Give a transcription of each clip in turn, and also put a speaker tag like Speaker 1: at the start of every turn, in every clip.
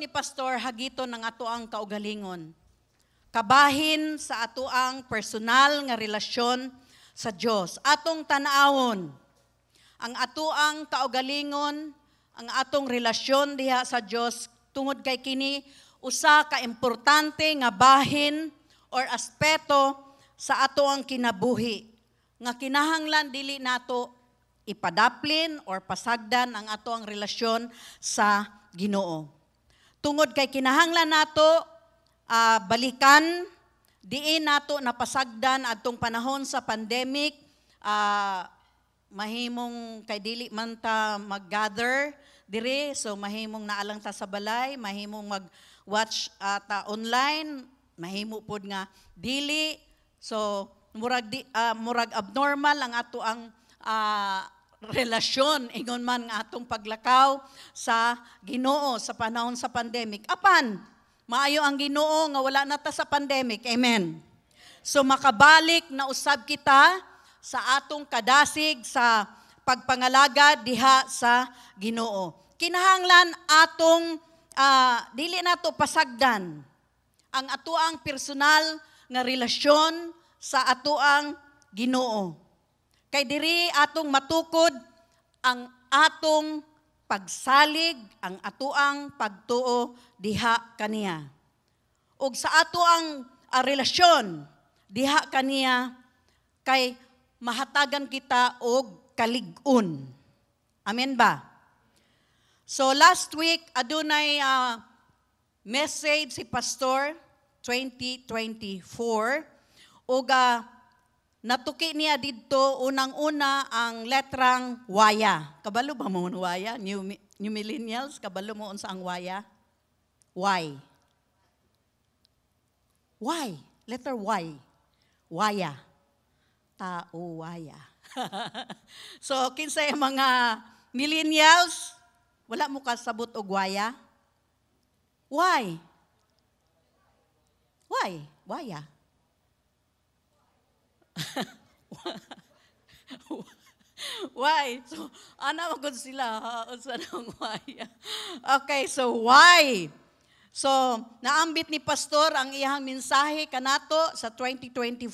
Speaker 1: ni Pastor hagito ng ato ang kaugalingon. Kabahin sa ato ang personal nga relasyon sa Dios. Atong tanawon ang ato ang kaugalingon, ang atong relasyon diha sa Dios tungod kay kini usa ka importante nga bahin or aspeto sa ato ang kinabuhi nga kinahanglan dili nato ipadaplin or pasagdan ang ato ang relasyon sa Ginoo. Tungod kay kinahanglan nato balikan diin nato napasagdan adtong panahon sa pandemic, mahimong kay dili man ta mag-gather dire, so mahimong naalang ta sa balay, mahimong mag-watch ta online, mahimo pod nga dili, so murag abnormal ang ato ang relasyon ingon man nga atong paglakaw sa Ginoo sa panahon sa pandemic. Apan maayo ang Ginoo nga wala na ta sa pandemic. Amen. So makabalik na usab kita sa atong kadasig sa pagpangalaga diha sa Ginoo. Kinahanglan atong dili nato pasagdan ang atoang personal nga relasyon sa atoang Ginoo. Kay diri atong matukod ang atong pagsalig, ang atoang pagtuo diha kaniya. Ug sa atoang relasyon diha kaniya kay mahatagan kita og kalig-on. Amen ba? So last week adunay message si Pastor 2024 ug natuki niya didto unang-una ang letrang waya. Kabalo ba mo waya? New millennials, kabalo mo unsa ang waya? Why? Why? Letter Y. Waya. Tao waya. So kinsay mga millennials, wala mo kasabot og waya? Why? Why? Waya. Why? So, ana magod sila, unsa nang waya. Okay, so why? So, naambit ni Pastor ang iyang mensahe kanato sa 2024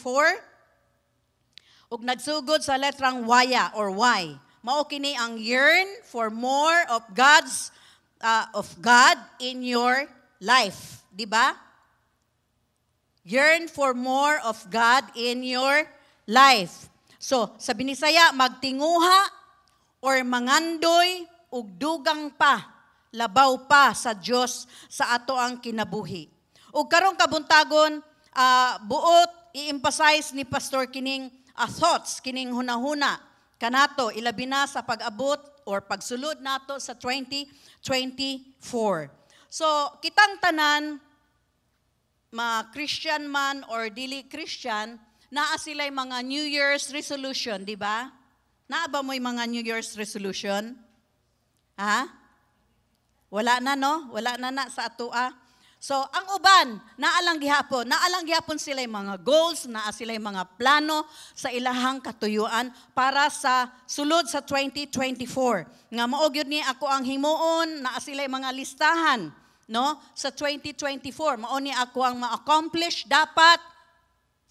Speaker 1: ug nagsugod sa letrang waya or why. Mao kini ang yearn for more of God in your life, di ba? Yearn for more of God in your life. So, sa Binisaya, magtinguha or mangandoy ug dugang pa, labaw pa sa Dios sa ato ang kinabuhi. Ug karong kabuntagon, buot i-emphasize ni Pastor kining thoughts, kining hunahuna kanato ilabi na sa pag-abot or pagsulod nato sa 2024. So, kitang tanan ma-Christian man or dili Christian, naa sila'y mga New Year's resolution, di ba? Naa ba mo'y mga New Year's resolution? Ha? Wala na, no? Wala na sa atua. So, ang uban, naalang gihapon sila'y mga goals, naa sila'y mga plano sa ilahang katuyuan para sa sulod sa 2024. Nga mao gyud ni ako ang himuon, naa sila'y mga listahan, no? Sa 2024, mao ni ako ang ma-accomplish dapat.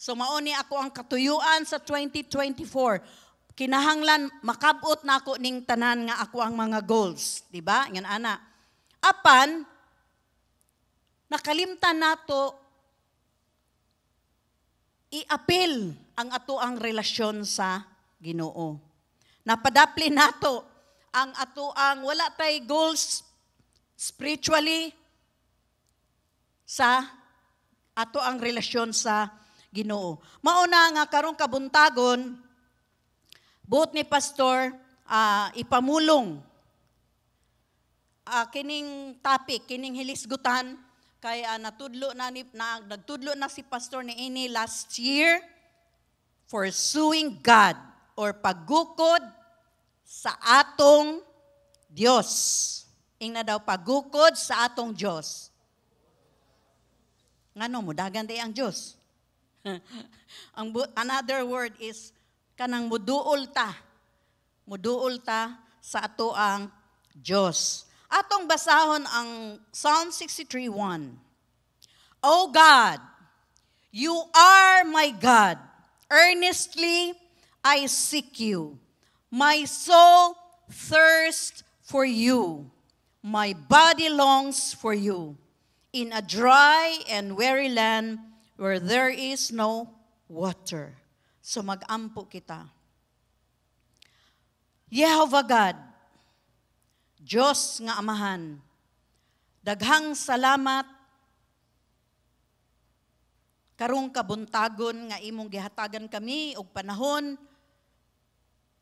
Speaker 1: So mao ni ako ang katuyuan sa 2024. Kinahanglan makabot na ako ning tanan nga ako ang mga goals, di ba? Yan ana. Apan nakalimtan nato i-apil ang ato ang relasyon sa Ginoo. Napadapli nato ang ato ang wala tay goals spiritually sa ato ang relasyon sa Ginoo. Mauna nga karong kabuntagon, buot ni Pastor ipamulong kining topic, kining hilisgutan kay nagtudlo na si Pastor ni ini last year, pursuing God or paggukod sa atong Dios. Ingna daw paggukod sa atong Dios. Ngano mo dagan day ang Dios? Another word is kanang muduol ta sa ato ang Dios. Atong basahon ang Psalm 63:1. O God, you are my God. Earnestly I seek you. My soul thirsts for you. My body longs for you. In a dry and weary land where there is no water. So mag-ampo kita. Jehovah God, Diyos nga Amahan, daghang salamat karong kabuntagon nga imong gihatagan kami og panahon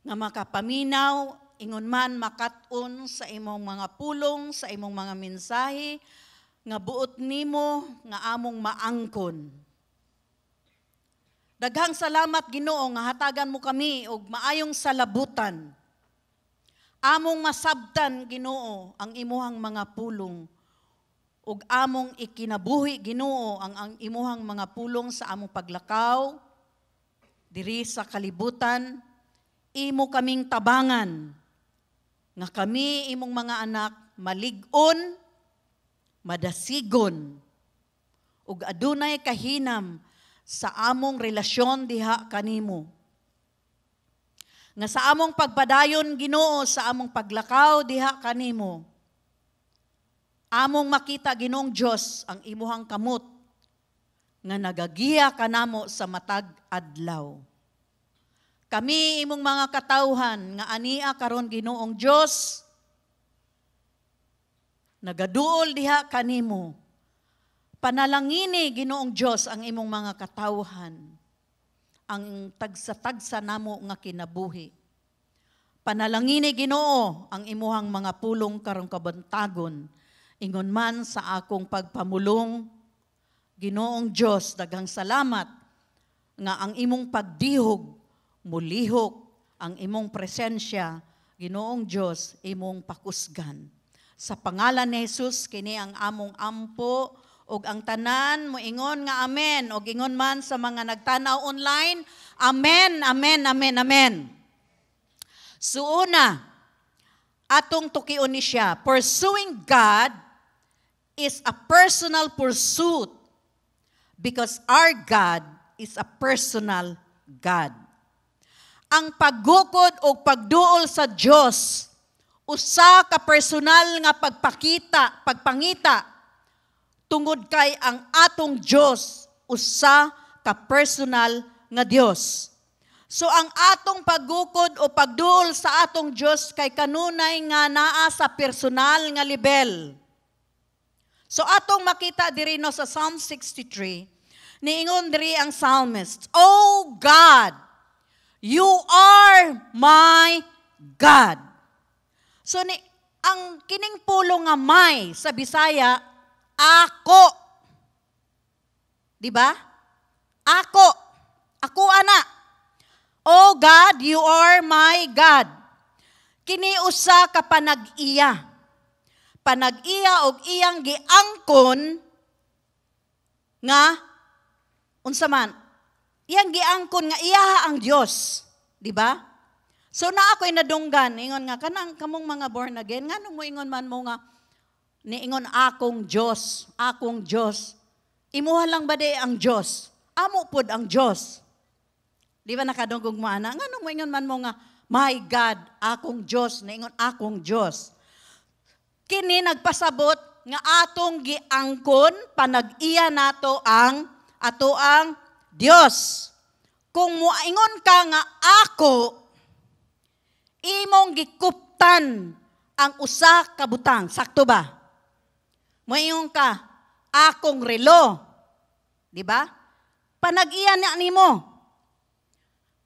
Speaker 1: nga makapaminaw, ingon man makat-on sa imong mga pulong, sa imong mga mensahe, nga buot nimo nga among maangkon. Daghang salamat Ginoo nga hatagan mo kami og maayong salabutan. Among masabtan Ginoo ang imuhang mga pulong ug among ikinabuhi Ginoo ang imuhang mga pulong sa among paglakaw diri sa kalibutan. Imo kaming tabangan nga kami imong mga anak malig-on, madasigon ug adunay kahinam sa among relasyon diha kanimo. Nga sa among pagpadayon Ginoo sa among paglakaw diha kanimo. Among makita Ginoong Dios ang imuhang kamot nga nagagiya kanamo sa matag adlaw. Kami imong mga katawhan nga ania karon Ginoong Dios nagaduol diha kanimo. Panalangini Ginoong Dios ang imong mga katawhan, ang tagsa-tagsa namo nga kinabuhi. Panalangini Ginoo ang imuhang mga pulong karong kabuntagon, ingon man sa akong pagpamulong. Ginoong Dios, daghang salamat nga ang imong pagdihog, mulihok ang imong presensya, Ginoong Dios, imong pakusgan. Sa pangalan ni Jesus, kini ang among ampo, og ang tanan moingon nga amen, og ingon man sa mga nagtanaw online, amen, amen, amen, amen. So una, atong tukion ni siya, pursuing God is a personal pursuit because our God is a personal God. Ang paggukod o pagduol sa Dios usa ka personal nga pagpangita tungod kay ang atong Dios usa ka personal nga Dios. So ang atong paggukod o pagduol sa atong Dios kay kanunay nga naa sa personal nga level. So atong makita diri no sa Psalm 63, niingon diri ang psalmist, "Oh God, you are my God." So ang kining pulong nga may sa Bisaya, ako. Di ba? Ako. Ako ana. Oh God, you are my God. Kini usa ka panag-iya. Panag-iya og iyang giangkon nga unsa man. Iyang giangkon nga iya ang Dios, di ba? So na ako'y nadunggan, ingon nga kanang kamong mga born again, nganong mo ingon man mo nga niingon akong Diyos, akong Diyos. Imuha lang ba di ang Diyos? Amo pod ang Diyos. Di ba nakadungog mo ana? Nganong mo ingon man mo nga, my God, akong Diyos, niingon akong Diyos. Kini nagpasabot nga atong giangkon, panag-iya nato ang ato ang Diyos. Kung muingon ka nga ako, imong gikuptan ang usa ka butang. Sakto ba? Moingon ka, akong relo. Di ba? Panag-iya na nimo.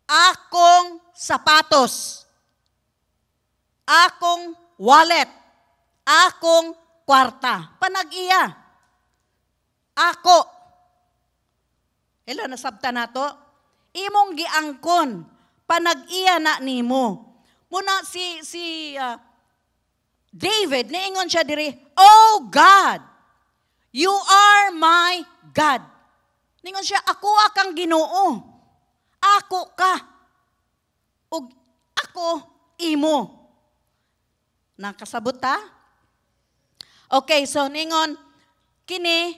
Speaker 1: Akong sapatos. Akong wallet. Akong kwarta. Panag-iya. Ako. Hello, nasabta na to? Imong giangkon. Panag-iya na nimo. Muna si David, niingon siya diri, "Oh God, you are my God." Niingon siya, ako akang Ginoo. Ako ka. Ug ako imo. Nakasabot ta? Okay, so ningon, kini,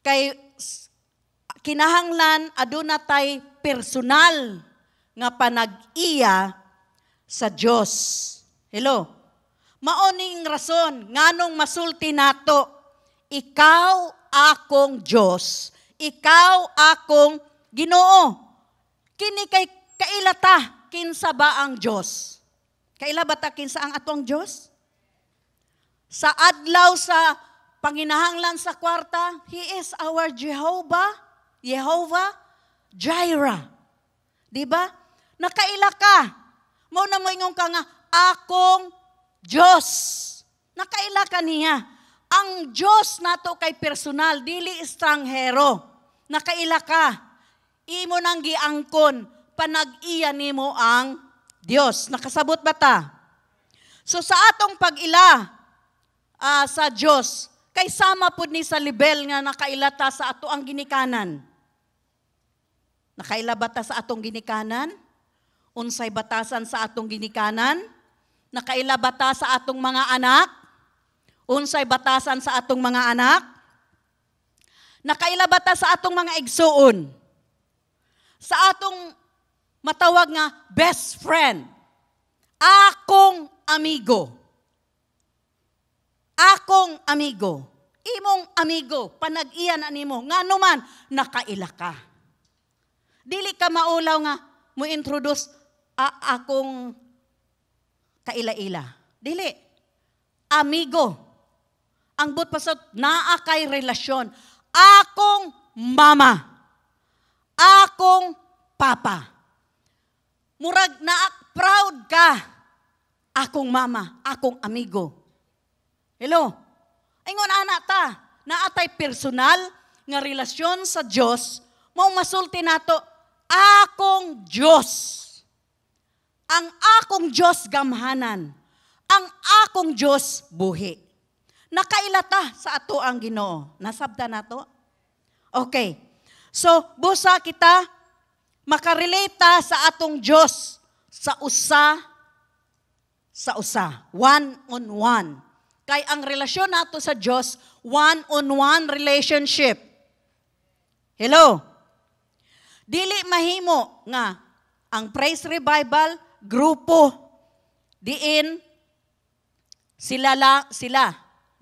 Speaker 1: kay kinahanglan aduna tay personal nga panag-iya sa Dios. Hello. Maoning rason nganong masulti nato, ikaw akong Dios, ikaw akong Ginoo. Kini kay kailata kinsa ba ang Dios? Kaila ba ta kinsa ang atong Dios? Sa adlaw sa panginahanglan sa kwarta, He is our Jehovah Jireh. Di ba? Nakaila ka. Mao na mo ingon ka nga, akong Diyos. Nakaila ka niya. Ang Diyos nato kay personal, dili estranghero. Nakaila ka. Imo nang giangkon, panag-iya nimo ang Diyos. Nakasabot ba ta? So sa atong pag-ila sa Diyos, kay sama pud ni sa level nga nakailata sa ato ang ginikanan. Nakaila ba ta sa atong ginikanan? Unsay batasan sa atong ginikanan? Nakaila ba ta sa atong mga anak? Unsay batasan sa atong mga anak? Nakaila ba ta sa atong mga igsuon? Sa atong matawag nga best friend? Akong amigo. Akong amigo. Imong amigo, panag-iyan animo, ngano man nakaila ka. Dili ka maulaw nga mo introduce akong kaila-ila. Dili. Amigo. Ang but pasot, naa kay relasyon. Akong mama. Akong papa. Murag na proud ka. Akong mama. Akong amigo. Hello? Ingon anak ta. Naatay personal nga relasyon sa Diyos. Mao masulti nato. Akong Diyos. Ang akong Diyos gamhanan. Ang akong Diyos buhi. Nakailata sa ato ang Ginoo. Nasabda nato? Okay. So, busa kita makarelata sa atong Diyos sa usa. One-on-one. Kay ang relasyon nato sa Diyos, one-on-one relationship. Hello? Dili mahimo nga ang Praise Revival grupo diin sila,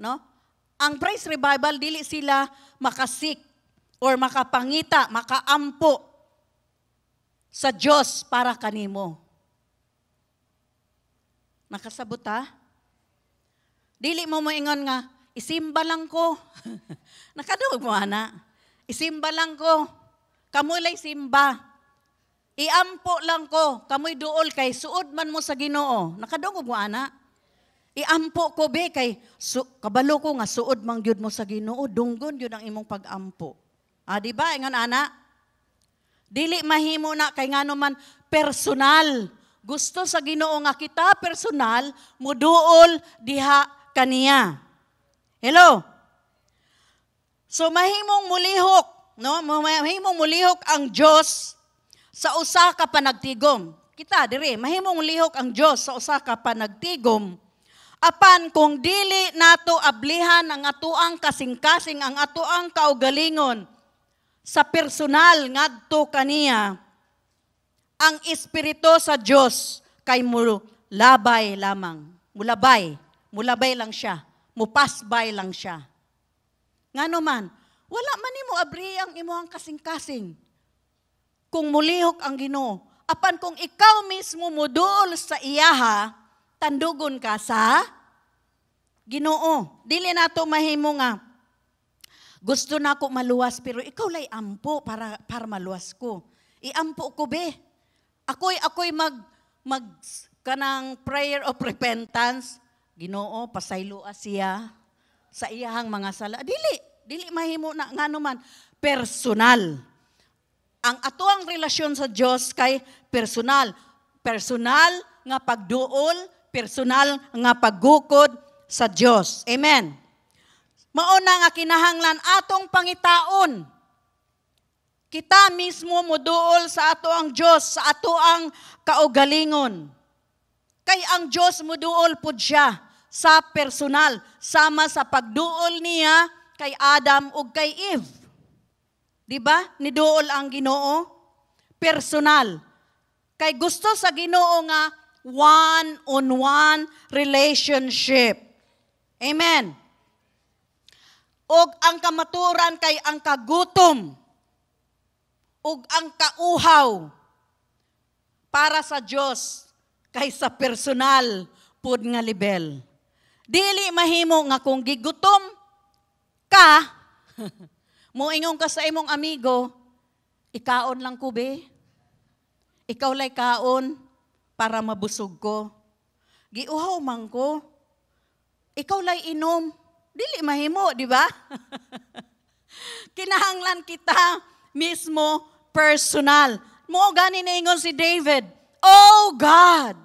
Speaker 1: no? Ang Praise Revival dili sila makasik or makapangita, makaampo sa Diyos para kanimo. Nakasabot ha? Dili mo moingon nga isimba lang ko. Nakadungog mo ana. Isimba lang ko. Kamoy simba. Iampo lang ko, kamoy duol kay suod man mo sa Ginoo. Nakadungog mo ana. Iampo ko be kay kabalo ko nga suod mang gyud mo sa Ginoo, dunggon gyud ang imong pag-ampo. Di ba ingon ana? Dili mahimo na kay ngano man personal. Gusto sa Ginoo nga kita personal muduol diha kaniya. Hello. So mahimong mulihok, no? Mahimong mulihok ang Diyos sa usa ka panagtigom. Kita dire, mahimong lihok ang Dios sa usa ka panagtigom. Apan kung dili nato ablihan ang atuang kasing-kasing, ang atuang kaugalingon sa personal ngadto kaniya, ang espiritu sa Dios kay mulabay lamang. Mulabay lang siya. Mupasbay lang siya. Ngano man, wala man nimo abri ang imong kasing-kasing. Kung mulihok ang Ginoo, apan kung ikaw mismo muduol sa iyaha, tandugon ka sa Ginoo. Dili nato mahimo nga gusto na ko maluwas pero ikaw lay ampo para maluwas ko. Iampo ko be. Ako'y mag kanang prayer of repentance. Ginoo, pasaylo siya sa iyahang mga sala. Dili mahimo na ngano man personal. Ang atuang relasyon sa Diyos kay personal. Personal nga pagduol, personal nga paggukod sa Diyos. Amen. Mauna nga kinahanglan atong pangitaon. Kita mismo muduol sa atuang Diyos, sa atuang kaugalingon. Kay ang Diyos muduol pud siya sa personal, sama sa pagduol niya kay Adam ug kay Eve. Di ba? Niduol ang Ginoo personal. Kay gusto sa Ginoo nga one-on-one relationship. Amen. Og ang kamaturan kay ang kagutom ug ang kauhaw para sa Dios kay sa personal pud nga level. Dili mahimo nga kung gigutom ka, muingon ka sa imong amigo, ikaon lang ko be. Ikaw lay kaon para mabusog ko. Giuhaw man ko. Ikaw lay inom. Dili mahimo, di ba? Kinahanglan kita mismo personal. Mo gani na ingon si David, "Oh God,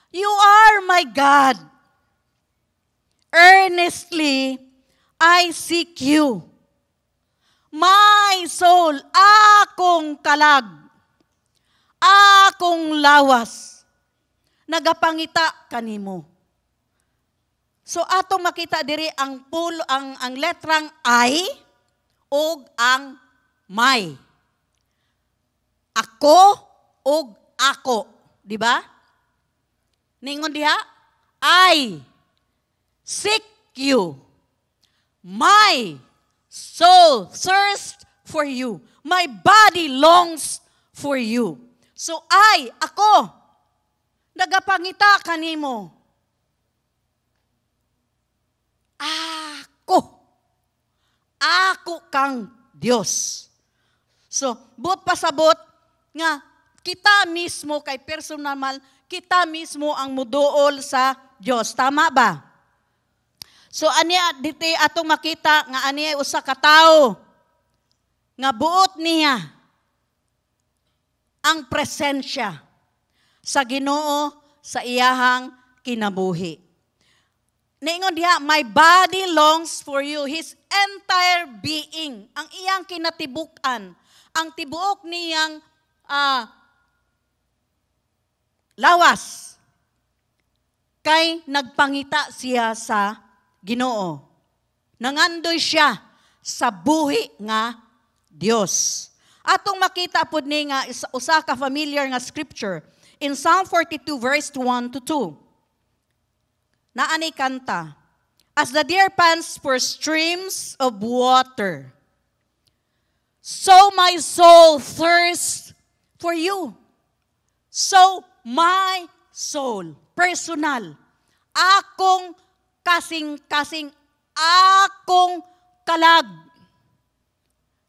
Speaker 1: you are my God. Earnestly I seek you. My soul, akong kalag, akong lawas, nagapangita kanimo." So atong makita diri ang ang letrang I ug ang my. Ako ug ako, di ba? Ningon diha, I seek you. My soul thirsts for you. My body longs for you. So ako, nagapangita kanimo. Ako kang Dios. So, buot pasabot nga kita mismo kay personal, kita mismo ang muduol sa Dios. Tama ba? So, aniya dito atong makita nga aniya usa ka tawo nga buot niya ang presensya sa Ginoo sa iyahang kinabuhi. Ningon diha, my body longs for you. His entire being, ang iyang kinatibukan, ang tibuok niyang lawas, kay nagpangita siya sa Ginoo. Nangandoy siya sa buhi nga Dios. Atong makita pud ni nga usa ka familiar nga scripture in Psalm 42 verse 1 to 2. Naanay kanta, "As the deer pants for streams of water, so my soul thirsts for you." So my soul, personal, akong kasing-kasing, akong kalag,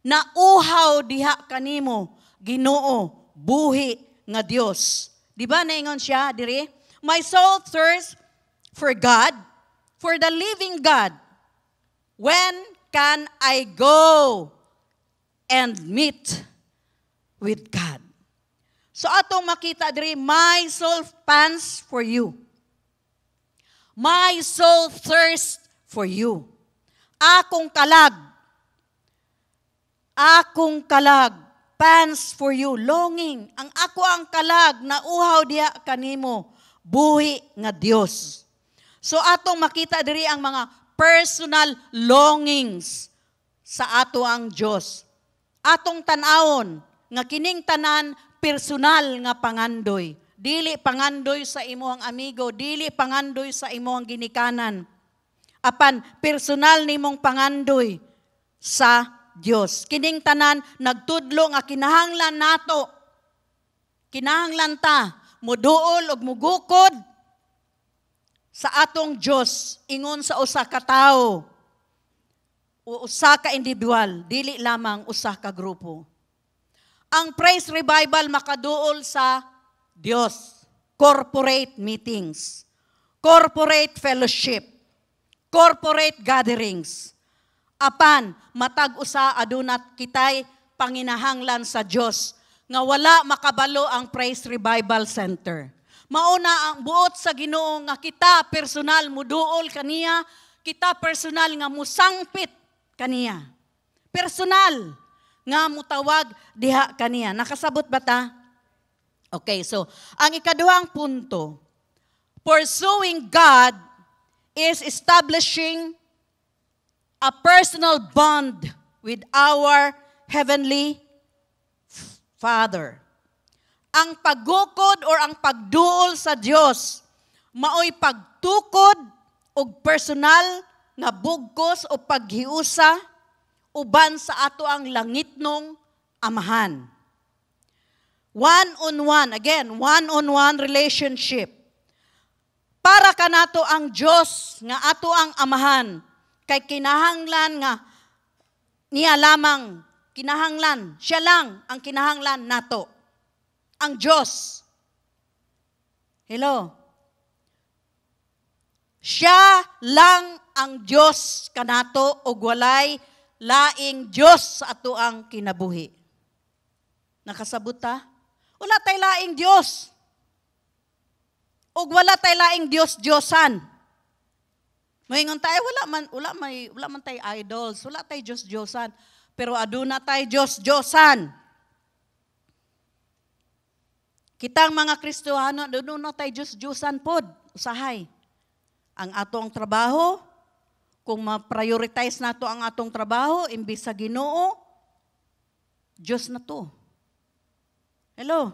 Speaker 1: na uhaw diha kanimo, Ginoo, buhi nga Dios. Di ba naingon siya diri? My soul thirsts for God, for the living God. When can I go and meet with God? So atong makita diri, my soul pants for you. My soul thirsts for you. Akong kalag, pants for you, longing. Ang ako ang kalag na uhaw diha kanimo, buhi nga Dios. So atong makita diri ang mga personal longings sa ato ang Dios. Atong tan-awon nga kining tanan personal nga pangandoy. Dili pangandoy sa imong amigo, dili pangandoy sa imong ginikanan. Apan personal nimong pangandoy sa Dios. Kining tanan nagtudlo nga kinahanglan nato. Kinahanglan ta muduol ug mugukod sa atong Dios ingon sa usa ka tawo o usa ka individual, dili lamang usa ka grupo. Ang praise revival makaduol sa Dios. Corporate meetings, corporate fellowship, corporate gatherings. Apan matag usa adunat kitay panginahanglan sa Dios nga wala makabalo ang Praise Revival Center. Mauna ang buot sa Ginoo nga kita personal muduol kaniya, kita personal nga musangpit kaniya. Personal nga mutawag diha kaniya. Nakasabot ba ta? Okay, so ang ikaduhang punto, pursuing God is establishing a personal bond with our Heavenly Father. Ang paggukod or ang pagduol sa Dios maoy pagtukod og personal nga bugkos o paghiusa uban sa ato ang langitnong Amahan. One-on-one, again, one-on-one relationship. Para kanato ang Dios nga ato ang Amahan kay kinahanglan nga niya lamang kinahanglan, siya lang ang kinahanglan nato. Ang Diyos. Hello? Siya lang ang Diyos kanato o walay laing Diyos sa ato ang kinabuhi. Nakasabot ta? Wala tay laing Diyos. O wala tay laing Diyos-Diyosan. Moingon tayo, wala man tay idols, wala tay Diyos-Diyosan. Pero aduna tay Diyos-Diyosan. Kitang mga Kristohano, doon na tayo Diyos-Diyosan pod, usahay. Ang atong trabaho, kung ma-prioritize nato ang atong trabaho, imbis sa Ginoo, Diyos na to. Hello?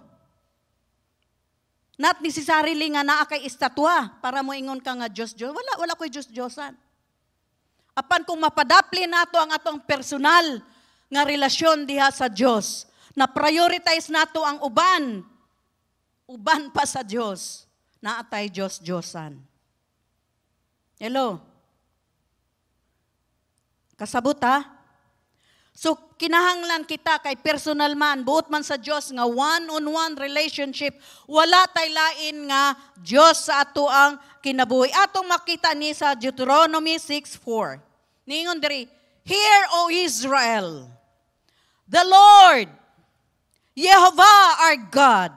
Speaker 1: Not necessarily nga naa kay estatwa para mo ingon ka nga Diyos-Diyos. Wala ko'y Diyos-Diyosan. Apan kung mapadapli nato ang atong personal nga relasyon diha sa Diyos, na prioritize nato ang uban pa sa Diyos, na atay Diyos-Diyosan. Hello? Kasabot ha? So, kinahanglan kita kay personal man, buot man sa Diyos, nga one-on-one relationship, wala tay lain nga Diyos sa ato ang kinabuhi. Atong makita ni sa Deuteronomy 6:4. Ningon diri, Hear, O Israel, the Lord, Yehovah our God,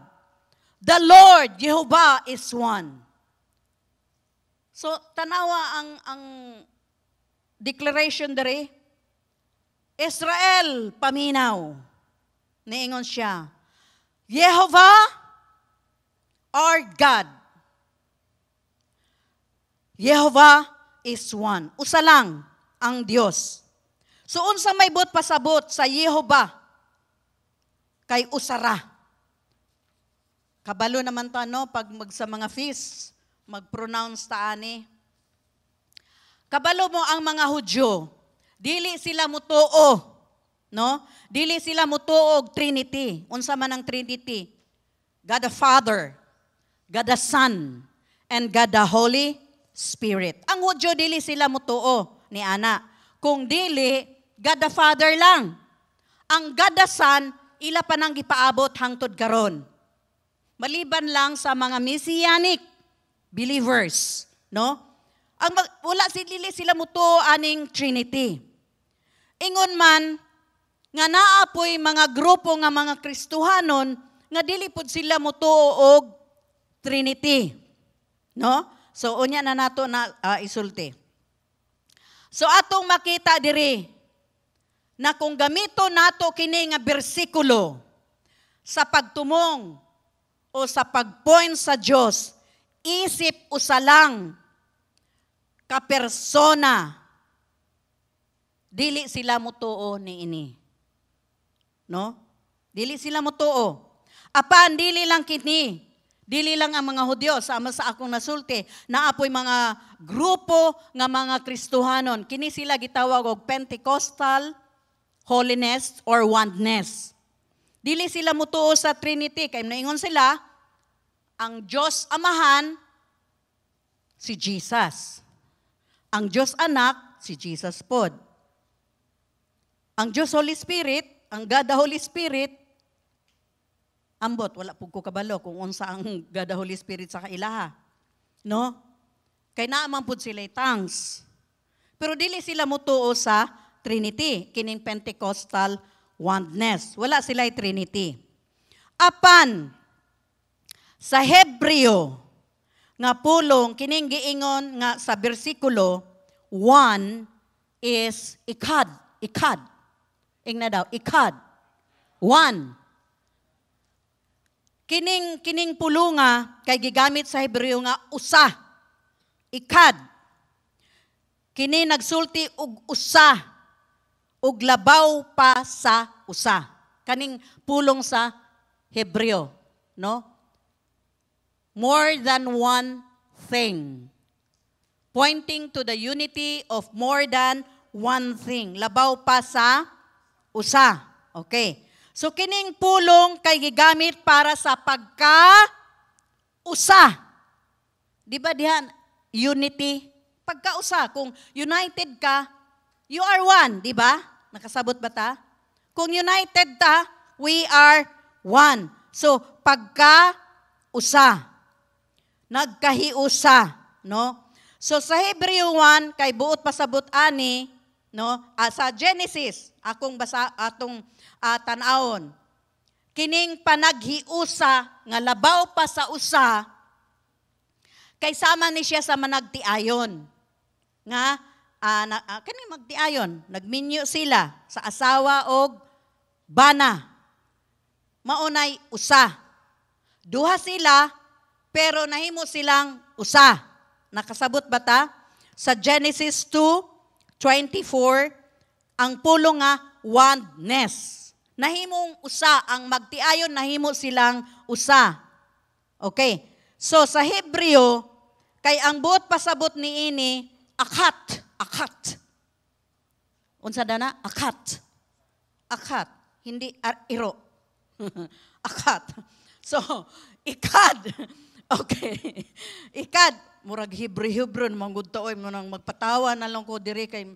Speaker 1: the Lord, Jehovah is one. So, tanawa ang declaration dere. Israel, paminaw. Niingon siya. Jehovah, our God. Jehovah is one. Usa lang ang Dios. So, unsa may bot pasabot sa Jehovah kay usara. Kabalo naman ta, no? Pag sa mga feast, mag-pronounce ta ani. Kabalo mo ang mga Hudyo, dili sila mutuo, no? Dili sila mutuo og Trinity. Unsa man ang Trinity? God the Father, God the Son, and God the Holy Spirit. Ang Hudyo dili sila mutuo ni ana. Kung dili, God the Father lang. Ang God the Son, ila pa nang gipaabot hangtod karon. Maliban lang sa mga Messianic believers, no? Wala sila mutuo aning Trinity. Ingon man nga naapoy mga grupo nga mga Kristohanon nga dili pud sila mutuo og Trinity, no? So unya na nato na isulti. So atong makita diri na kung gamito nato kini nga bersikulo sa pagtumong o sa pagpoint sa Dios, isip usa lang ka persona, dili sila mutuo niini. No? Dili sila mutuo. Apan dili lang kini, dili lang ang mga Hudyo, sama sa akong nasulti, naapoy mga grupo nga mga Kristohanon. Kini sila gitawag og Pentecostal holiness or oneness. Dili sila mutuo sa Trinity, kay naingon sila, ang Diyos Amahan, si Jesus. Ang Diyos Anak, si Jesus pod. Ang Diyos Holy Spirit, ang God the Holy Spirit, ambot, wala po ko kabalo kung unsa ang God the Holy Spirit sa kailaha. No? Kay naaman po sila tongues. Pero dili sila mutuo sa Trinity, kining Pentecostal oneness. Wala sila Trinity. Apan, sa Hebreo, nga pulong, kining giingon nga sa bersikulo, one is ikad. Ikad. Ingna daw, ikad. One. Kining pulunga, kay gigamit sa Hebreo nga usa. Ikad. kini nagsulti og usa, og labaw pa sa usa. Kaning pulong sa Hebreo, no? More than one thing. Pointing to the unity of more than one thing. Labaw pa sa usa. Okay. So kining pulong kay gigamit para sa pagka-usa. Di ba dihan? Unity. Pagka-usa. Kung united ka, you are one. Di ba? Nakasabot ba ta? Kung united ta, we are one. So, pagka-usa. Nagkahiusa. No? So, sa Hebreo 1, kay buot pasabot ani, no? Sa Genesis, atong tanawon. Kining panaghiusa, nga labaw pa sa usa, kay sama ni siya sa managtiayon. Nga, kining magtiayon, nagminyo sila sa asawa og bana. Maunay usa. Duha sila, pero nahimo silang usa. Nakasabot ba ta? Sa Genesis 2:24, ang pulong nga oneness. Nahimong usa, ang magtiayon, nahimo silang usa. Okay. So sa Hebreo, kay ang buot pasabot ni ini, akat. Unsa dana? Akat. Hindi iro. Akat. So, ikad. Okay. Ikad. Murag Hebrew manggod taoy mo nang magpatawa na lang ko diri kay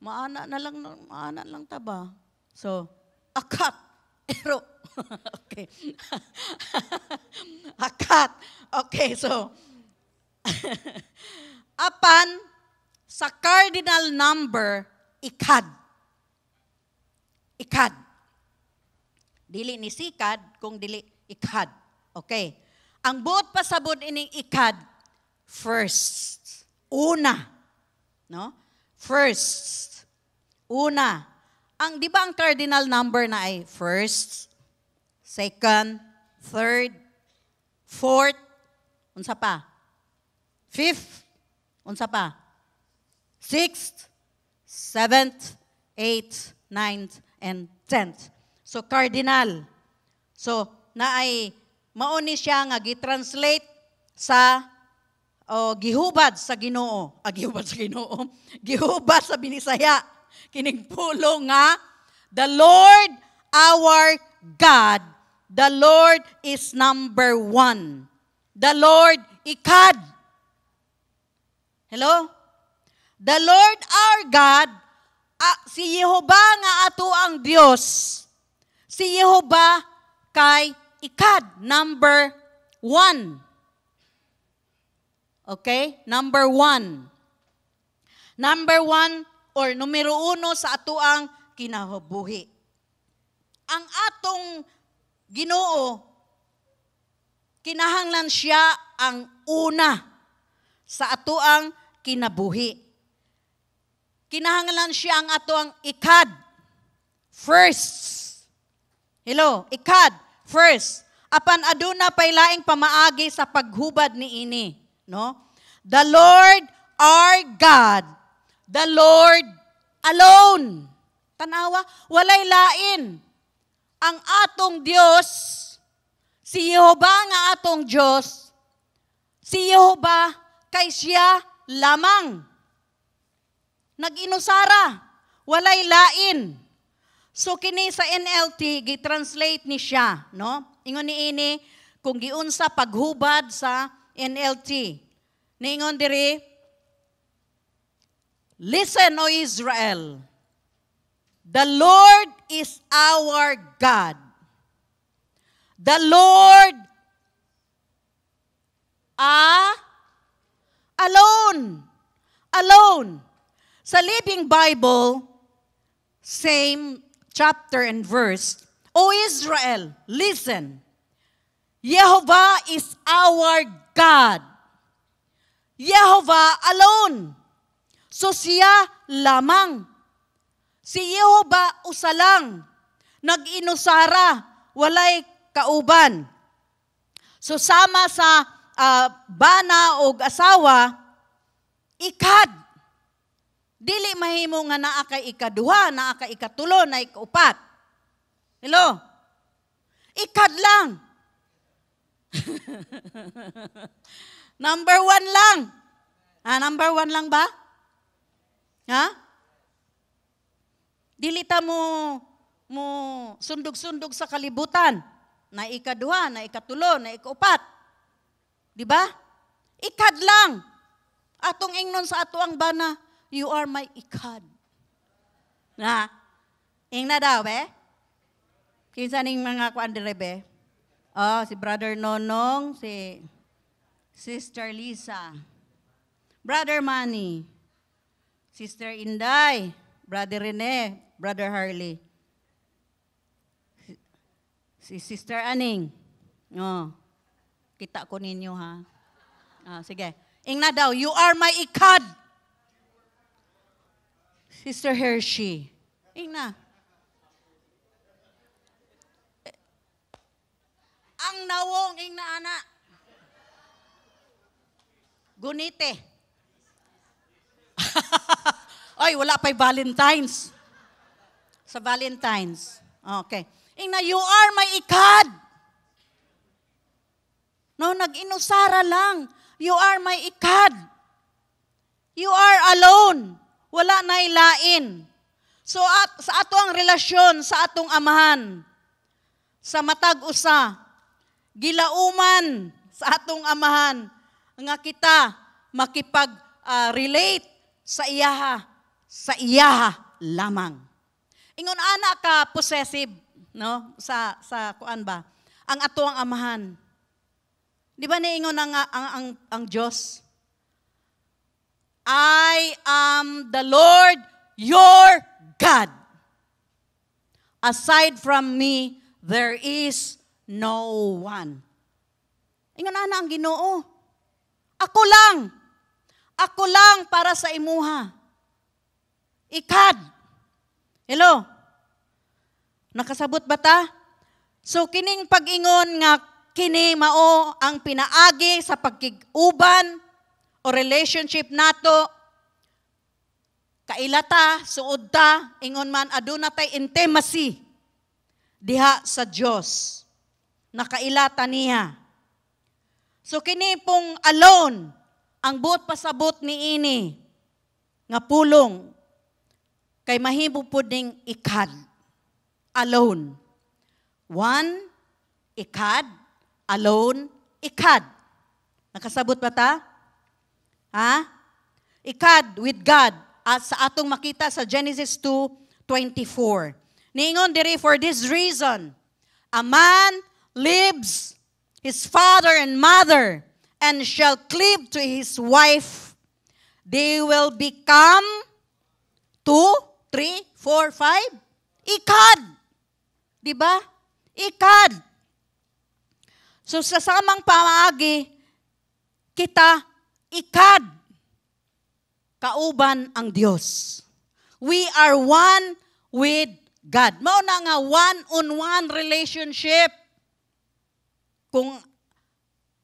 Speaker 1: maana lang taba. So, akat. Iro. Okay. Akat. Okay, so apan sa cardinal number ikad. Dili ni sikad kung dili ikad. Okay. Ang buot pasabot ining ikad, first. Una. No? First. Una. Di ba ang cardinal number na ay first, second, third, fourth, unsa pa? Fifth, unsa pa? Sixth, seventh, eighth, ninth, and 10th. So, cardinal. So, mauni siya nga gitranslate sa gihubad sa Ginoo. Gihubad sa Binisaya. Kining pulong nga, the Lord our God, the Lord is number one. The Lord ikad. Hello? The Lord our God, si Yehova nga ato ang Dios. Si Yehova kay ikad, number one. Okay? Number one. Number one or numero uno sa ato ang kinabuhi. Ang atong Ginoo, kinahanglan siya ang una sa ato ang kinabuhi. Kinahanglan siya ang ato ang ikad. First. Hello, ikad. First. Apan aduna pay laing pamaagi sa paghubad ni ini, no? The Lord our God, the Lord alone. Tanawa, walay lain. Ang atong Dios, si Yehova nga atong Dios, si Yehova kay siya lamang. Nag-inusara, walay lain. So kini sa NLT gi-translate ni siya, no? Ingon ni ini kung giunsa paghubad sa NLT. Ningon diri, listen, O Israel. The Lord is our God. The Lord alone. Alone. Sa Living Bible, same chapter and verse, O Israel, listen. Jehovah is our God. Jehovah alone. So siya lamang. Si Jehovah usa lang. Nag-inusara, walay kauban. So sama sa bana o asawa, ikad. Dili mahimo nga naa kay ikaduha, naa kay ikatulo, na ikaupat. Hello? Ikad lang. Number 1 lang. Number 1 lang ba? Ha? Dili ta mo sundog-sundog sa kalibutan. Na ikaduha, na ikatulo, na ikaupat. Di ba? Ikad lang. Atong ingnon sa ato ang bana, you are my ikad. Na? Ingna daw, be? Kinsa ning mga kuandere, be? Si Brother Nonong, si Sister Lisa, Brother Manny, Sister Inday, Brother Rene, Brother Harley, si Sister Aning. Kita ko ninyo, ha? Sige. Ingna daw, you are my ikad. Sister Hershey. Ingna. Ang nawong, ingna ana. Gunite. Ay, wala pa'y Valentine's. Sa Valentine's. Okay. Ingna, you are my ikad. No, nag-inusara lang. You are my ikad. You are alone. Wala na ilain. So, sa ato ang relasyon, sa atong amahan, sa matag usa, gilauman sa atong amahan, nga kita makipag-relate sa iyaha lamang. Ingon ana ka possessive, no? Sa kuan ba? Ang ato ang amahan. Di ba niingon ang Diyos? I am the Lord your God. Aside from me, there is no one. Ingon ana ang Ginoo. Ako lang para sa imuha. Ikad. Hello? Nakasabot ba ta? So kining pag-ingon nga kini mao ang pinaagi sa pagkig-uban o relationship nato. Kailata, suod ta, ingon man aduna tay intimacy diha sa Dios. Nakailata niya. So kini pong alone, ang buot pasabot ni ini, nga pulong, kay mahimo po ding ikad. Alone. One, ikad. Alone, ikad. Nakasabot ba ta? Ha? Ikad with God. At sa atong makita sa Genesis 2:24. Niingon diri, for this reason, a man leaves his father and mother, and shall cleave to his wife. They will become 2, 3, 4, 5. Ikad. Diba? Ikad. So sa samang pamaagi, kita ikad. Kauban ang Diyos. We are one with God. Mao na nga one-on-one relationship. Kung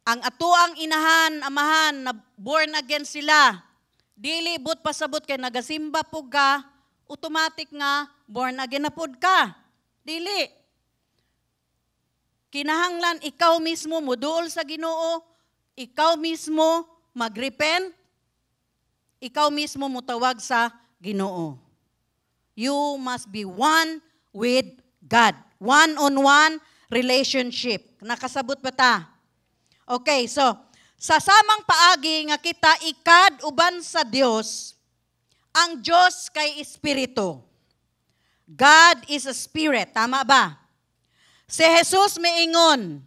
Speaker 1: ang atuang inahan, amahan, na born again sila, dili but pasabot kay nagasimba po ka, automatic nga born again na pod ka. Dili. Kinahanglan ikaw mismo muduol sa Ginoo, ikaw mismo magrepent, ikaw mismo mutawag sa Ginoo. You must be one with God. One-on-one relationship. Nakasabot ba ta? Okay, so, sa samang paagi nga kita ikad uban sa Dios, ang Dios kay Espiritu. God is a spirit. Tama ba? Si Jesus miingon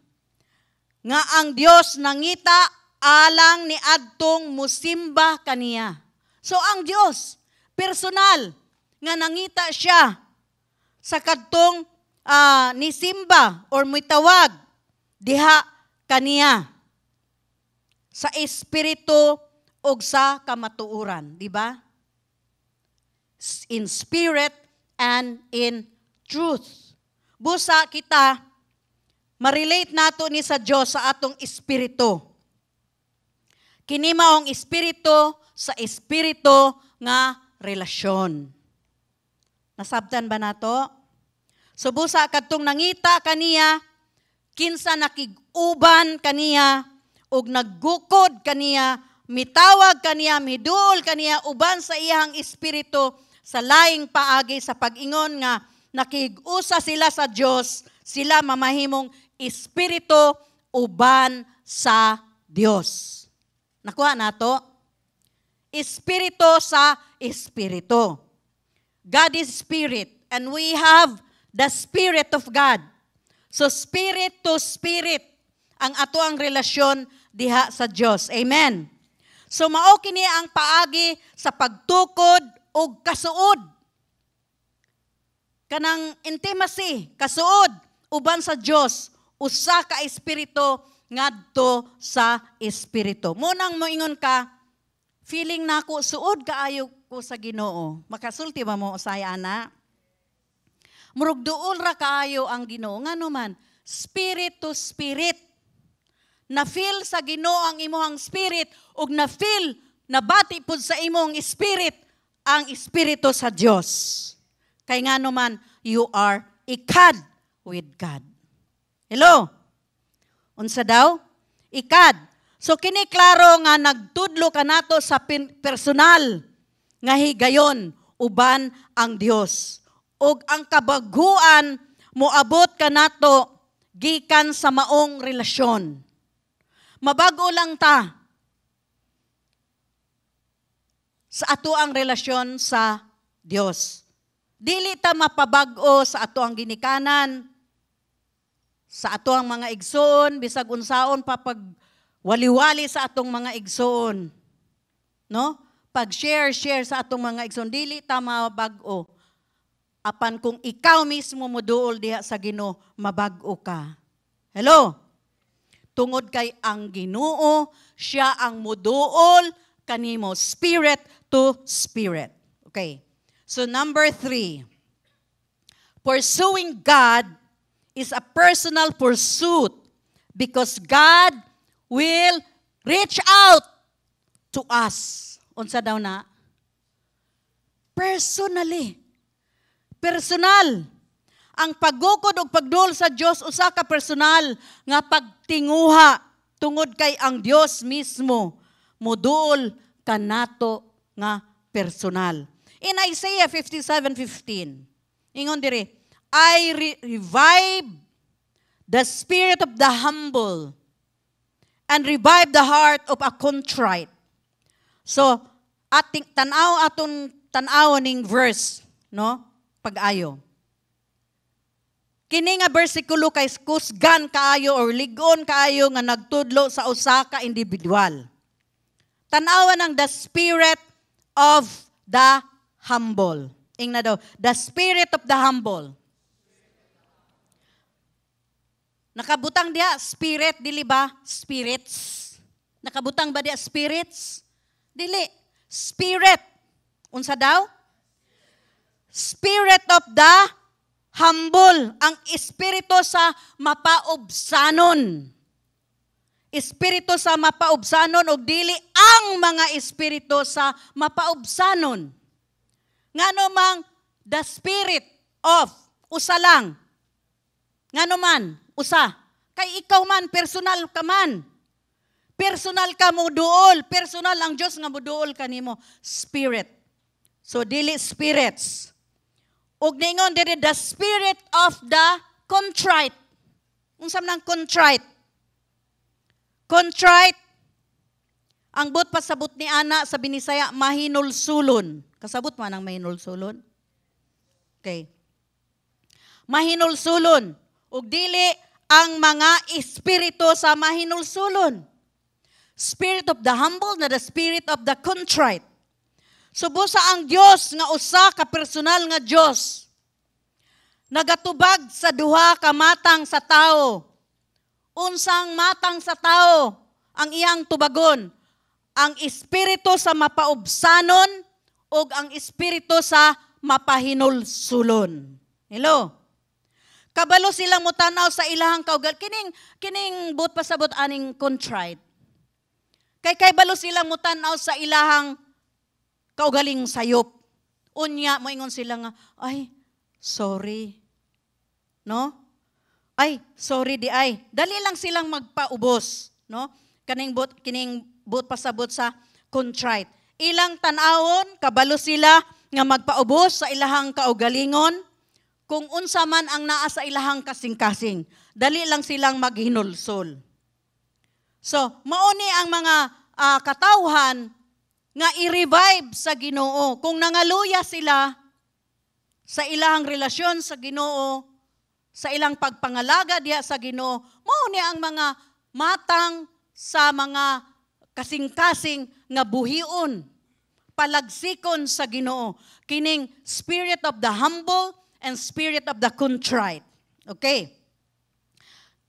Speaker 1: nga ang Dios nangita alang ni adtong musimba kaniya. So ang Dios, personal, nga nangita siya sa kadtong nisimba or mitawag diha kaniya sa espiritu ug sa kamatuoran, di ba? In spirit and in truth. Busa kita ma-relate nato ni sa Dios sa atong espiritu. Kini maong espiritu sa espiritu nga relasyon. Nasabtan ba nato? So busa kadtong nangita kaniya, kinsa nakig-uban kaniya, ug naggukod kaniya, mitawag kaniya, miduol kaniya, uban sa iyang espiritu sa laing paagi sa pag-ingon nga nakig-usa sila sa Dios, sila mamahimong espiritu uban sa Dios. Nakuha nato? Espiritu sa espiritu. God is spirit and we have the Spirit of God. So spirit to spirit ang ato ang relasyon diha sa Dios. Amen. So mao kini ang paagi sa pagtukod o kasuod. Kanang intimacy, kasuod uban sa Dios, usa ka espiritu ngadto sa espiritu. Munang moingon ka, feeling nako suod kaayo ko sa Ginoo. Makasulti ba mo usaya ana? Murug duol ra kaayo ang Ginoo. Ngano man, spirit to spirit. Na-feel sa Ginoo ang imong spirit ug na-feel, nabati pud sa imong spirit ang espiritu sa Dios. Kay ngano man, you are ikad with God. Hello? Unsa daw? Ikad. So kini klaro nga nagtudlo kanato sa personal nga higayon uban ang Dios. Ug ang kabaguan moabot kanato gikan sa maong relasyon. Mabago lang ta sa ato ang relasyon sa Dios. Dili ta mapabag-o sa ato ang ginikanan, sa ato ang mga igsoon, bisag unsaon pa pag wali-wali sa atong mga igsoon. No? Pag-share sa atong mga igsoon, dili ta mabag-o. Apan kung ikaw mismo moduol diha sa Ginoo, mabag-o ka. Hello? Tungod kay ang Ginoo, siya ang moduol kanimo, spirit to spirit. Okay. So number 3, pursuing God is a personal pursuit because God will reach out to us. Unsa daw na? Personally. Personal. Ang paggukod o pagduol sa Dios usa ka personal nga pagtinguha tungod kay ang Dios mismo moduol kanato nga personal. In Isaiah 57:15, ingon diri, I revive the spirit of the humble and revive the heart of a contrite. So, ating tanaw ning verse, no? Pag-ayo. Kini nga bersikulo kay kusgan kaayo or ligon kaayo nga nagtudlo sa usa ka individual. Tanawan ang the spirit of the humble. Ingna daw, the spirit of the humble. Nakabutang diha spirit, dili ba? Spirits. Nakabutang ba diha spirits? Dili. Spirit. Unsa daw? Spirit of the humble. Ang espiritu sa mapaubsanon. Espiritu sa mapaubsanon o dili ang mga espiritu sa mapaubsanon. Ngano mang the spirit of usa lang. Ngano man usa. Kay ikaw man personal ka man. Personal ka mo duol, personal ang Dios nga moduol kanimo, spirit. So dili spirits. Ug ningon diri the spirit of the contrite. Unsa man ang contrite? Contrite, ang but pasabot ni ana sa Binisaya, mahinulsulon. Kasabot man ang mahinulsulon? Okay. Mahinulsulon. Ug dili ang mga espiritu sa mahinulsulon. Spirit of the humble na the spirit of the contrite. Subusa ang Dios nga usa ka personal nga Dios. Nagatubag sa duha ka matang sa tao. Unsang matang sa tao ang iyang tubagon? Ang espiritu sa mapaubsanon o ang espiritu sa mapahinulsulon. Hello? Kabalo silang mutanaw sa ilahang kaugal. Kining but pasabot aning contrite. Kay balo silang mutanaw sa ilahang kaugaling sayop. Unya, moingon sila nga, ay, sorry. No? Ay, sorry di ay. Dali lang silang magpaubos. No? Kining but pasabot sa contrite. Ilang tanawon, kabalo sila nga magpaubos sa ilahang kaugalingon, kung unsa man ang naa sa ilahang kasing-kasing. Dali lang silang maghinulsol. So, mauni ang mga katawhan nga i-revive sa Ginoo. Kung nangaluya sila sa ilang relasyon sa Ginoo, sa ilang pagpangalaga diha sa Ginoo, mauni ang mga matang sa mga kasing-kasing nga buhion, palagsikon sa Ginoo. Kining spirit of the humble and spirit of the contrite. Okay.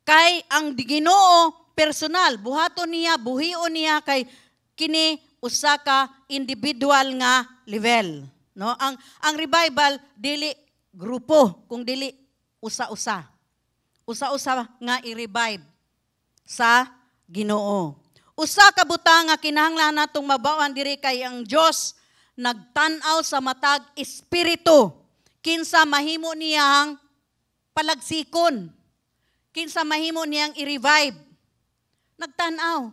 Speaker 1: Kay ang Ginoo personal, buhaton niya, buhion niya kay kini usa ka individual nga level, no? Ang revival dili grupo, kung dili usa-usa. Usa-usa nga i-revive sa Ginoo. Usa ka butang nga kinahanglan natong mabawan diri kay ang Dios nagtan-aw sa matag espiritu. Kinsa mahimo niyang palagsikon. Kinsa mahimo niyang i-revive. Nagtan-aw.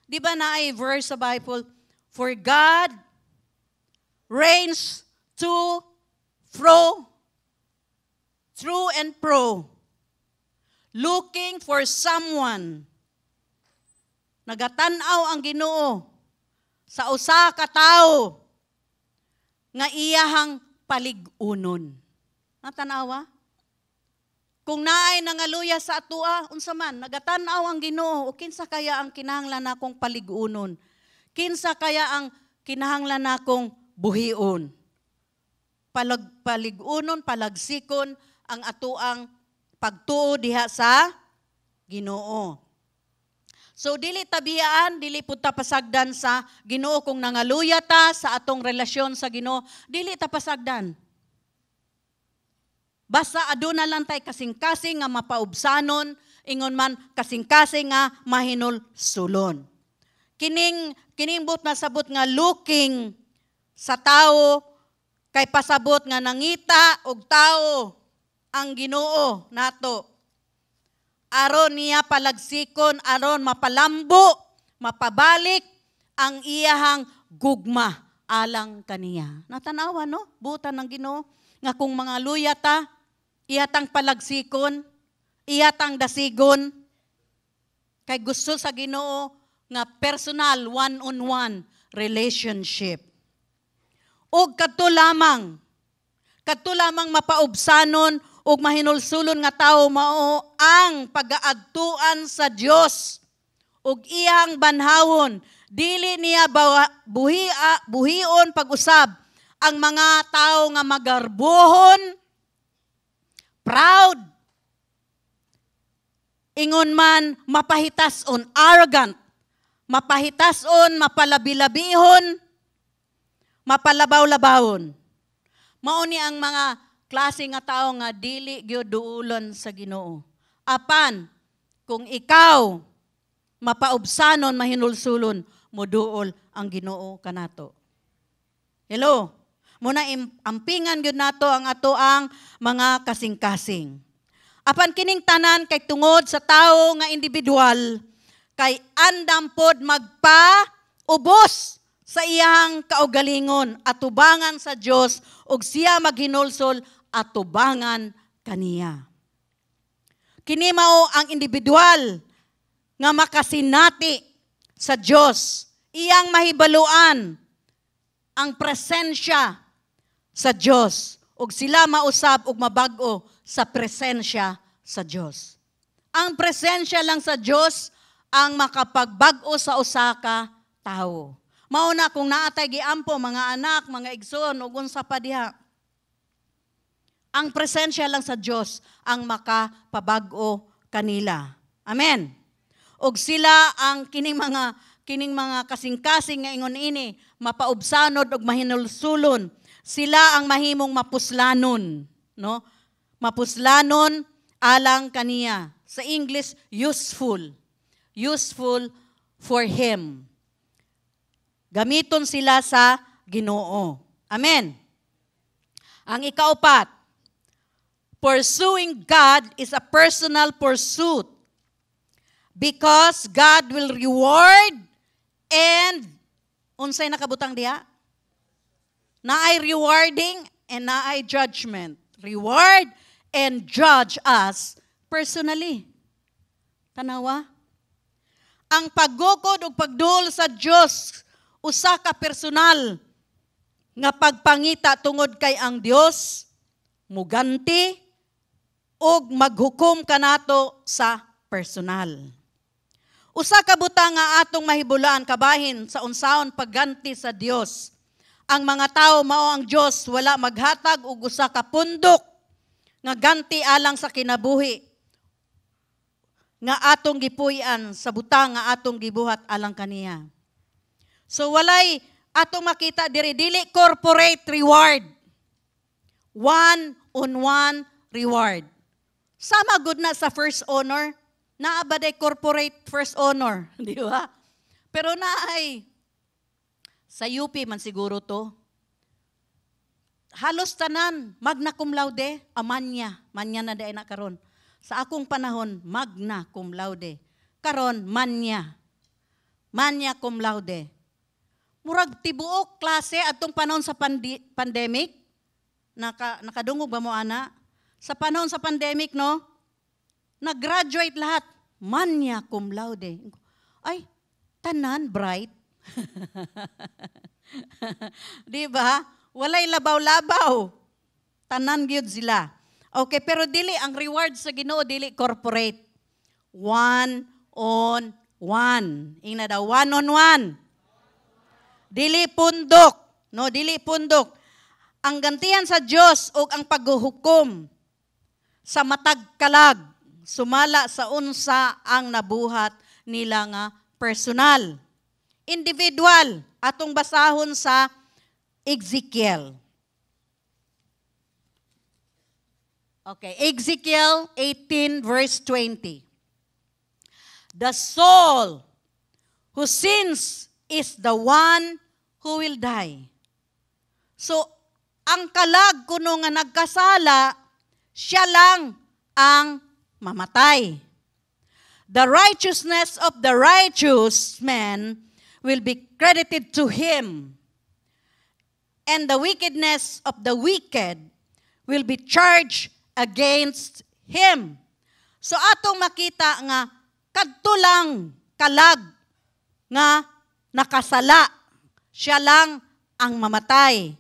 Speaker 1: Di ba na ay verse sa Bible? For God reigns to, fro, through and pro, looking for someone. Nagatan-aw ang Ginoo sa usa ka tawo nga iyahang palig-unon. Natanawa? Kung naay nangaluya sa atua, unsa man, nagatan-aw ang Ginoo, o kinsa kaya ang kinahanglan nakong palig-unon? Kinsa kaya ang kinahanglan nakong buhion? Palig-unon, palagsikon ang atuang pagtuo diha sa Ginoo. So dili tabiyaan, dili pud ta pasagdan sa Ginoo kung nangaluya ta sa atong relasyon sa Ginoo, dili ta pasagdan. Basta aduna lang tay kasing-kasing nga mapaubsanon, ingon man kasing-kasing nga mahinulsulon. Kining but na sabot nga looking sa tao kay pasabot nga nangita og tao ang Ginoo nato. Aron niya palagsikon, aron mapalambo, mapabalik ang iyahang gugma alang kaniya. Natanawa no? Butan ng Ginoo nga kung mga luya ta, iyatang palagsikon, iyatang dasigon, kay gusto sa Ginoo nga personal, one-on-one relationship. Og kadto lamang mapaubsanon ug mahinulsulon nga tawo mao ang pagaadtuan sa Dios ug iyang banhawon. Dili niya buhion pag-usab ang mga tawo nga magarbuhon, proud, ingon man mapahitason, arrogant, mapahitason, mapalabi-labihon, mapalabaw-labawon. Mao ni ang mga klase nga tao nga dili gyud duulon sa Ginoo. Apan kung ikaw mapaubsanon, mahinulsulon, moduol ang Ginoo kanato. Hello. Muna ampingan gyud nato ang atoang mga kasing-kasing. Apan kining tanan kay tungod sa tao nga individual kay andam pod magpaubos sa iyang kaugalingon, atubangan sa Dios ug siya maghinulsol atubangan kaniya. Kini mao ang individual nga makasinati sa Dios, iyang mahibaluan ang presensya sa Dios ug sila mausab ug mabag-o sa presensya sa Dios. Ang presensya lang sa Dios ang makapagbag-o sa usa ka tawo. Mao na kung naatay giampo mga anak, mga igsoon ug unsa pa diha. Ang presensya lang sa Dios ang makapabag-o kanila. Amen. Ug sila ang kining mga kasing-kasing nga ingon ini mapaubsanod ug mahinulsulon. Sila ang mahimong mapuslanon, no? Mapuslanon alang kaniya. Sa English, useful. Useful for him. Gamiton sila sa Ginoo. Amen. Ang ikaapat, pursuing God is a personal pursuit because God will reward and unsay nakabutang diha? Naay rewarding and naay judgment. Reward and judge us personally. Tanawa? Ang paggukod ug pagduol sa Dios usa ka personal nga pagpangita tungod kay ang Dios muganti ug maghukom kanato sa personal. Usa ka butang nga atong mahibulaan kabahin sa unsaon pagganti sa Dios. Ang mga tao mao ang Dios wala maghatag og usa ka pundok nga ganti alang sa kinabuhi nga atong gipuy-an sa butang nga atong gibuhat alang kaniya. So walay atong makita dili corporate reward. One-on-one reward. Sama good na sa first honor, naa ba day corporate first honor, di ba? Pero naay sa UP man siguro to. Halos tanan magna cum laude, manya na day na karon. Sa akong panahon magna cum laude. Karon manya cum laude. Murag tibuok klase atong panahon sa pandemic. Nakadungog ba mo ana? Sa panahon sa pandemic, no? Nag-graduate lahat. Manya cum laude. Ay, tanan bright. Di ba? Walay labaw-labaw. Tanan gyud sila. Okay, pero dili ang reward sa Ginoo dili corporate. One on one. Ina daw one on one. Dili pundok, no, dili pundok. Ang gantihan sa Dios ug ang paghuhukom sa matag kalag sumala sa unsa ang nabuhat nila nga personal. Individual atong basahon sa Ezekiel. Okay, Ezekiel 18 verse 20. The soul who sins is the one who will die. So, ang kalag kuno nga nagkasala, siya lang ang mamatay. The righteousness of the righteous man will be credited to him, and the wickedness of the wicked will be charged against him. So, atong makita nga, kadto lang kalag nga nakasala, siya lang ang mamatay.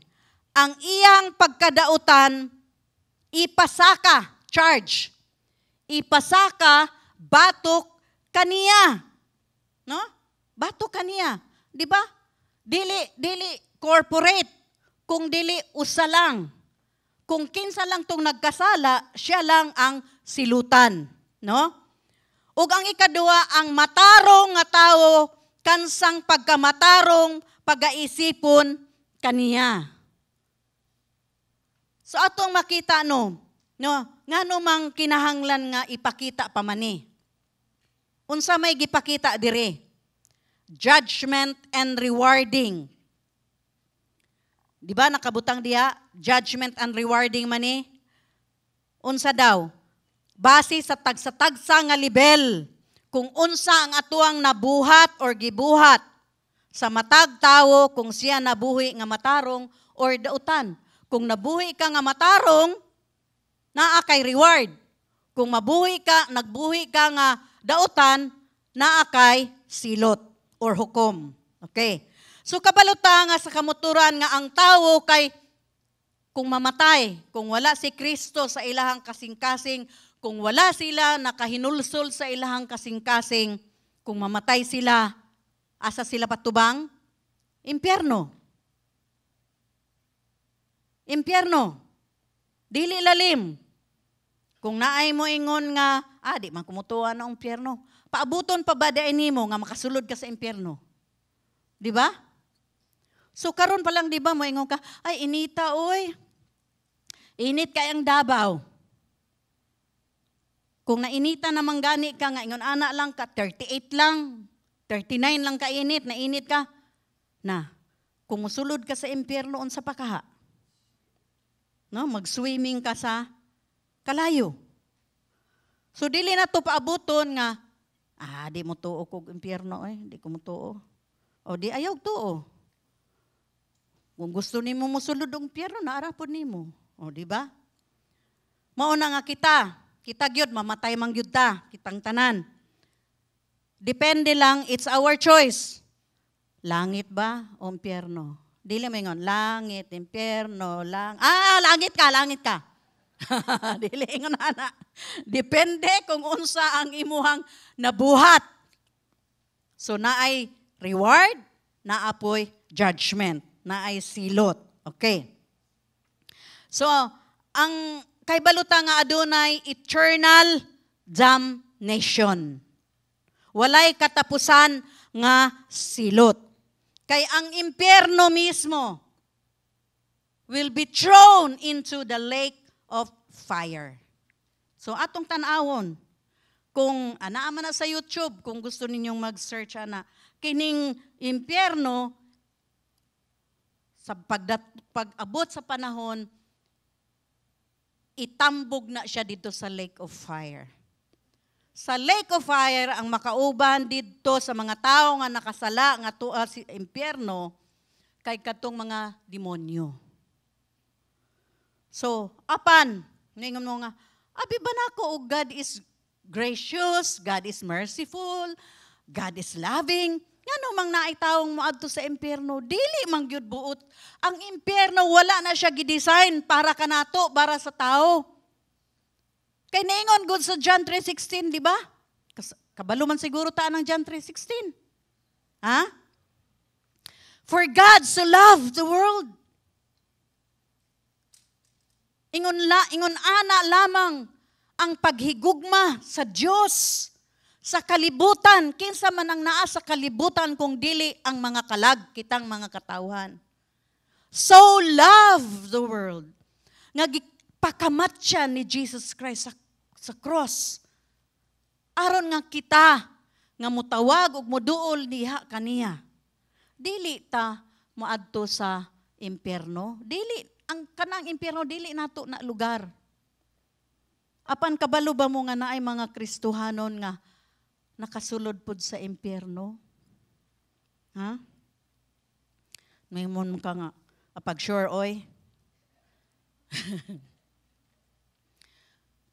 Speaker 1: Ang iyang pagkadautan, ipasaka, charge. Ipasaka, batok kaniya. No? Batok kaniya. Di ba? Dili corporate. Kung dili usa lang. Kung kinsa lang tong nagkasala, siya lang ang silutan. No? Ug ang ikaduha, ang matarong nga tawo, kansang pagkamatarong, pagaisipon kaniya. So atong makita no, ngano mang kinahanglan nga ipakita pa mani. Unsa may gipakita dire? Judgment and rewarding. Di ba nakabutang diha? Judgment and rewarding mani. Unsa daw? Base sa tagsa-tagsa nga level. Kung unsa ang atuang nabuhat or gibuhat sa matag tawo, kung siya nabuhi nga matarong or dautan. Kung nabuhi ka nga matarong, naa kay reward. Kung nagbuhi ka nga dautan, naa kay silot or hukom. Okay. So kabaluta nga sa kamuturan nga ang tawo kay kung mamatay, kung wala si Kristo sa ilahang kasing-kasing, kung wala sila nakahinulsol sa ilahang kasing-kasing, kung mamatay sila, asa sila patubang? Impyerno. Impyerno. Dili lalim. Kung naay mo ingon nga, di man kumutuwa na ang impyerno. Paabuton pa ba dain nimo nga makasulod ka sa impyerno? Di ba? So karon pa lang di ba mo ingon ka, ay inita oy. Init kay ang Davao. Kung nainita namang gani ka nga ingon ana lang ka 38 lang, 39 lang ka init, nainit ka. Na, kung musulod ka sa impyerno unsa pa kaha? No, mag-swimming ka sa kalayo. So dili na to paabuton nga di mo tuo kog impyerno di ko mo tuo. O di ayaw tuo. Kung gusto nimo mosulod og impyerno, naarapon nimo. O di ba? Mao na nga kita gyud mamatay man gyud ta, kitang tanan. Depende lang, it's our choice. Langit ba o impyerno? Dili mo ingon, langit, impyerno, langit ka. Dili ingon ana. Depende kung unsa ang imuhang nabuhat. So naay reward, naapoy judgment, naay silot. Okay. So ang kay baluta nga adunay eternal damnation. Walay katapusan nga silot. Kay ang impyerno mismo will be thrown into the lake of fire. So atong tan-awon, kung anaa man na sa YouTube, kung gusto ninyong mag-search kining impyerno, sa pag-abot sa panahon, itambog na siya dito sa lake of fire. Sa lake of fire, ang makauban dito sa mga tao nga nakasala, nga tuwa si impyerno, kay katong mga demonyo. So, apan, ningon mo nga, abi ba na ko, God is gracious, God is merciful, God is loving. Ngano mang naay taong moadto sa impyerno, dili mang gyud buot. Ang impyerno wala na siya gidesign para kanato, para sa tao. Kay naingon gud sa John 3:16, di ba? Kabalo man siguro ta ng John 3:16. Ha? For God so loved the world. Ingon ana lamang ang paghigugma sa Dios sa kalibutan, kinsa man ang naa sa kalibutan kung dili ang mga kalag, kitang mga katawhan. So love the world. Nga gipakamat siya ni Jesus Christ sa cross. Aron nga kita, nga mutawag ug moduol diha kaniya. Dili ta moadto sa impyerno. Dili, ang kanang impyerno, dili nato na lugar. Apan kabalo ba mo nga naay mga Kristohanon nga nakasulod pod sa impyerno? Ha? May mon ka nga, apag sure, oy.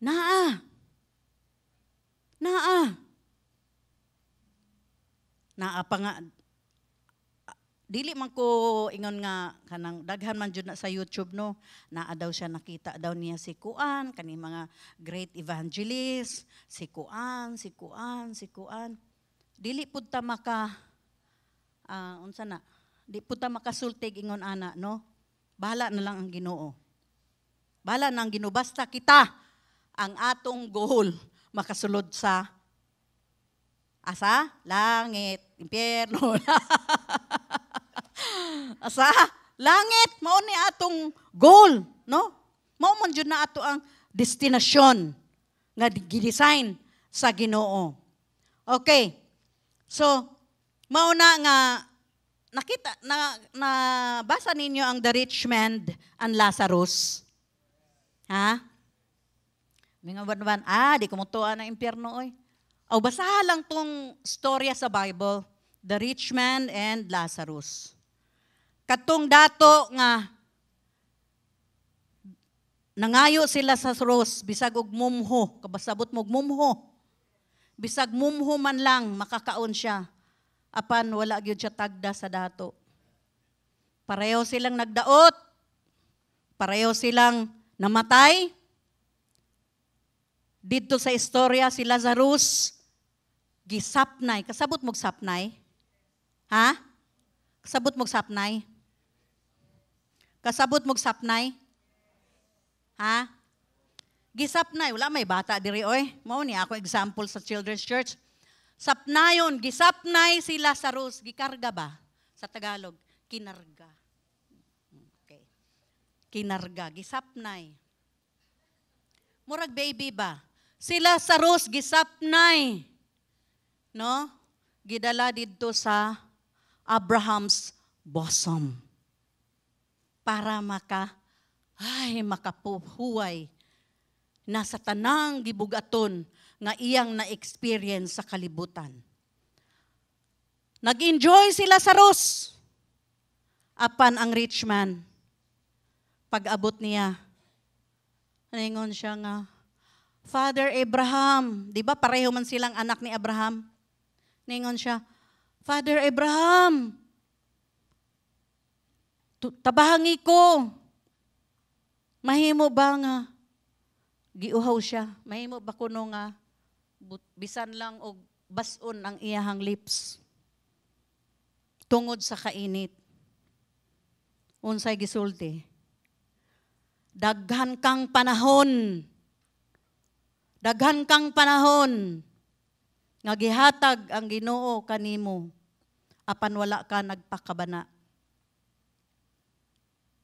Speaker 1: Naa pa nga, dili man ko ingon nga kanang daghan man jud na sa YouTube no, naa daw siya nakita daw niya si Kuan, kani mga great evangelist, si Kuan. Dili pud ta unsa na? Di pud ta makasultig ingon ana no. Bahala na lang ang Ginoo. Bahala na ang Ginoo basta kita ang atong goal makasulod sa asa? Langit, impyerno. Asa? Langit, mao ni atong goal, no? Mao man jud na ato ang destinasyon nga gidesign sa Ginoo. Okay. So, mao na nga nakita na basa ninyo ang The Rich Man and Lazarus. Ha? Mga ban di ko mutuan ang impyerno oy. O basaha lang tong storya sa Bible, The Rich Man and Lazarus. Katong dato nga nangayo sila sa cross bisag og mumho, kabasabot mo og mumho. Bisag mumho man lang makakaon siya. Apan wala gyud siya tagda sa dato. Pareho silang nagdaot. Pareho silang namatay. Dito sa istorya si Lazarus gisapnay. Kasabot mog sapnay? Ha? Kasabot mog sapnay? Kasabot mog sapnay? Ha? Gisapnay, wala may bata diri oy. Mao ni ako example sa Children's Church. Sapnayon, gisapnay si Lazarus, gikarga ba sa Tagalog? Kinarga. Okay. Kinarga, gisapnay. Murag baby ba? Si Lazarus gisapnay. No? Gidala didto sa Abraham's bosom para ay makapuhuway na sa tanang gibugaton nga iyang na-experience sa kalibutan. Nag-enjoy sila sa Rus. Apan ang rich man, pag-abot niya, naingon siya nga, Father Abraham, di ba pareho man silang anak ni Abraham? Naingon siya, Father Abraham, tabahangi ko. Mahimo ba nga? Giuhaw siya. Mahimo ba kuno nga bisan lang og bason ang iyahang lips? Tungod sa kainit. Unsay gisulti? Daghan kang panahon. Daghan kang panahon nga gihatag ang Ginoo kanimo apan wala ka nagpakabana.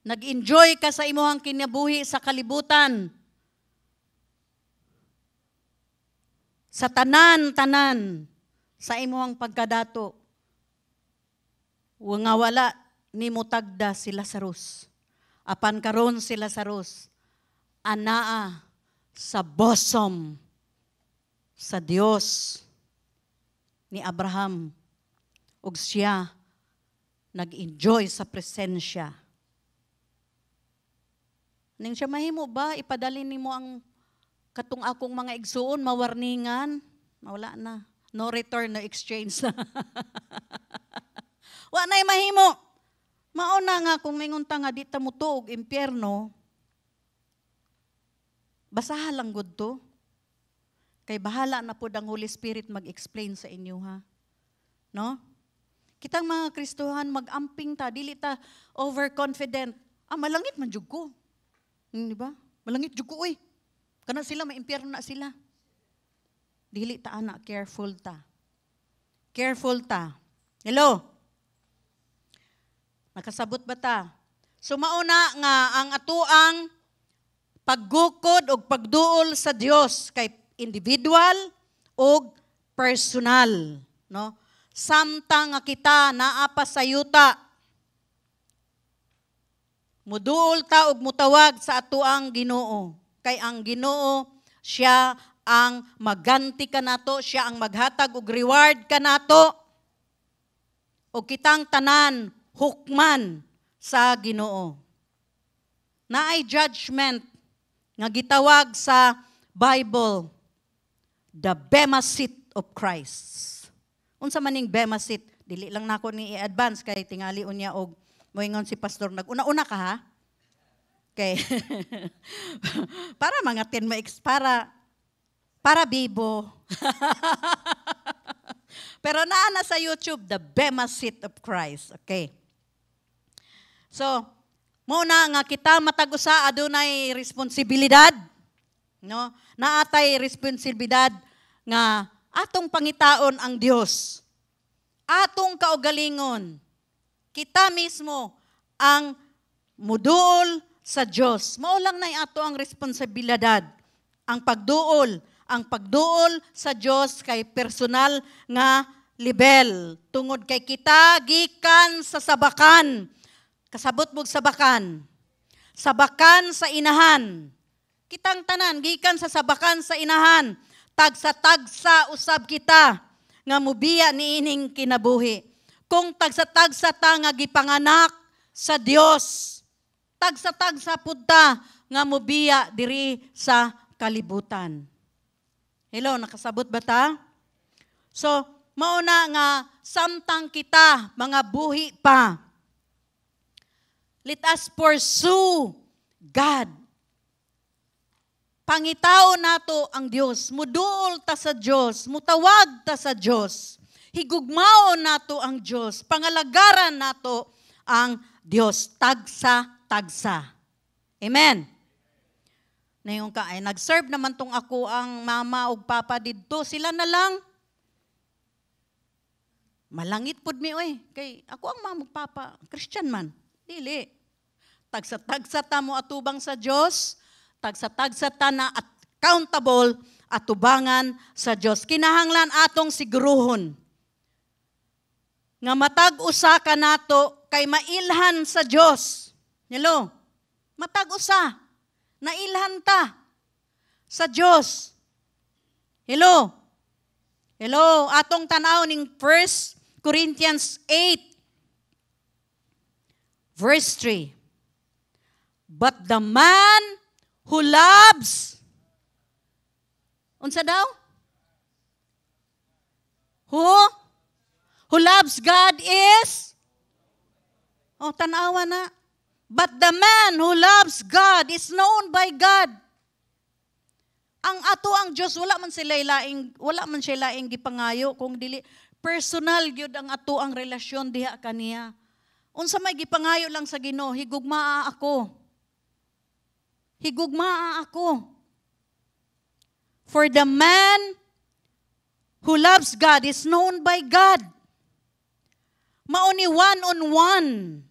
Speaker 1: Nag-enjoy ka sa imuhang kinabuhi sa kalibutan. Sa tanan-tanan sa imuhang pagkadato. Nga wala nimo tagda si Lazarus. Apan karon si Lazarus anaa sa bosom sa Dios ni Abraham ug siya nag-enjoy sa presensya. Ning siya mahimo ba ipadali nimo ang katong akong mga igsuon mawarningan? Wala na. No return, no exchange na. Wa na'y mahimo. Mauna nga kung mingunta nga di ta mo tuog impyerno, basaha lang gud to. Kay bahala na po ang Holy Spirit mag-explain sa inyo ha. No? Kitang mga Kristohan mag-amping ta, dili ta overconfident. Malangit man jud ko. Di ba? Malangit jud ko oy. Kana sila may impyerno na sila. Dili ta ana, careful ta. Careful ta. Hello. Nakasabot ba ta? So mauna nga ang atuang paggukod o pagduol sa Dios kay individual o personal, no? Samtang nga kita naa pa sa yuta. Muduol ta og mutawag sa atuang Ginoo. Kay ang Ginoo siya ang maganti kanato, siya ang maghatag og reward kanato. O kitang tanan hukman sa Ginoo. Naay judgment nga gitawag sa Bible, the Bema Seat of Christ. Unsa maning Bema Seat? Dili lang nako ni i-advance kay tingali unya og moingon si pastor nag-una-una ka ha. Okay. Para mga 10 para bibo. Pero naana sa YouTube, the Bema Seat of Christ. Okay. So, muna nga kita matag-usa adunay responsibilidad, no? Naatay responsibilidad nga atong pangitaon ang Dios. Atong kaugalingon. Kita mismo ang muduol sa Dios. Mao lang nay ato ang responsibilidad. Ang pagduol sa Dios kay personal nga level. Tungod kay kita gikan sa sabakan. Kasabot mong sabakan. Sabakan sa inahan. Kitang tanan, gikan sa sabakan sa inahan. Tagsa-tagsa usab kita nga mubiya niining kinabuhi. Kung tagsa-tagsa ta nga gipanganak sa Dios. Tagsa-tagsa pud ta nga mubiya diri sa kalibutan. Hello, nakasabot ba ta? So, mauna nga samtang kita mga buhi pa. Let us pursue God. Pangitao nato ang Dios. Muduol ta sa Dios. Mutawag ta sa Dios. Higugmao nato ang Dios. Pangalagaran nato ang Dios. Tagsa-tagsa. Amen. Nayon ka ay nag-serve naman tong ako ang mama ug papa didto. Sila na lang. Malangit pud mi oy. Kay ako ang mama ug papa, Christian man. Dili. Tagsa-tagsa ta mo atubang sa Dios, tagsa-tagsa ta na accountable atubangan sa Dios. Kinahanglan atong siguruhon nga matag-usa ka nato kay mailhan sa Dios. Hello. Matag usa. Nailhan ta sa Dios. Hello. Hello, atong tanaw ning 1 Corinthians 8 verse 3. But the man who loves, unsa daw? Who loves God is, tanawa na. But the man who loves God is known by God. Ang ato ang Dios wala man siya laing gipangayo kung dili personal gyud ang ato ang relasyon diha kaniya. Unsa may gipangayo lang sa Ginoo, higugmaa ako. Higugmaa ako. For the man who loves God is known by God. Mao ni one-on-one.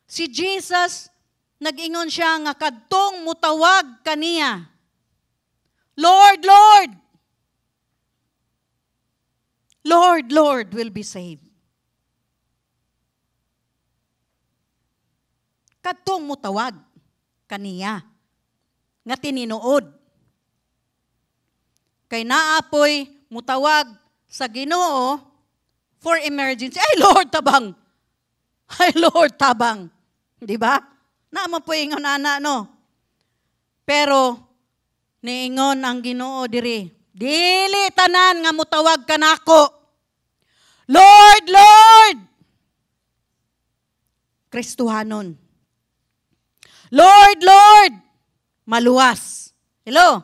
Speaker 1: Si Jesus, nag-ingon siya nga kadtong mutawag kaniya. Lord, Lord. Lord, Lord will be saved. Kadtong mutawag kaniya. Nga tininuod. Kay naapoy mutawag sa Ginoo for emergency. Ay, Lord, tabang. Ay, Lord, tabang. Di ba? Naman po yung nana, no? Pero, niingon ang Ginoo diri, dili tanan nga mutawag kanako. Lord, Lord! Kristuhanon. Lord, Lord! Maluwas. Hello?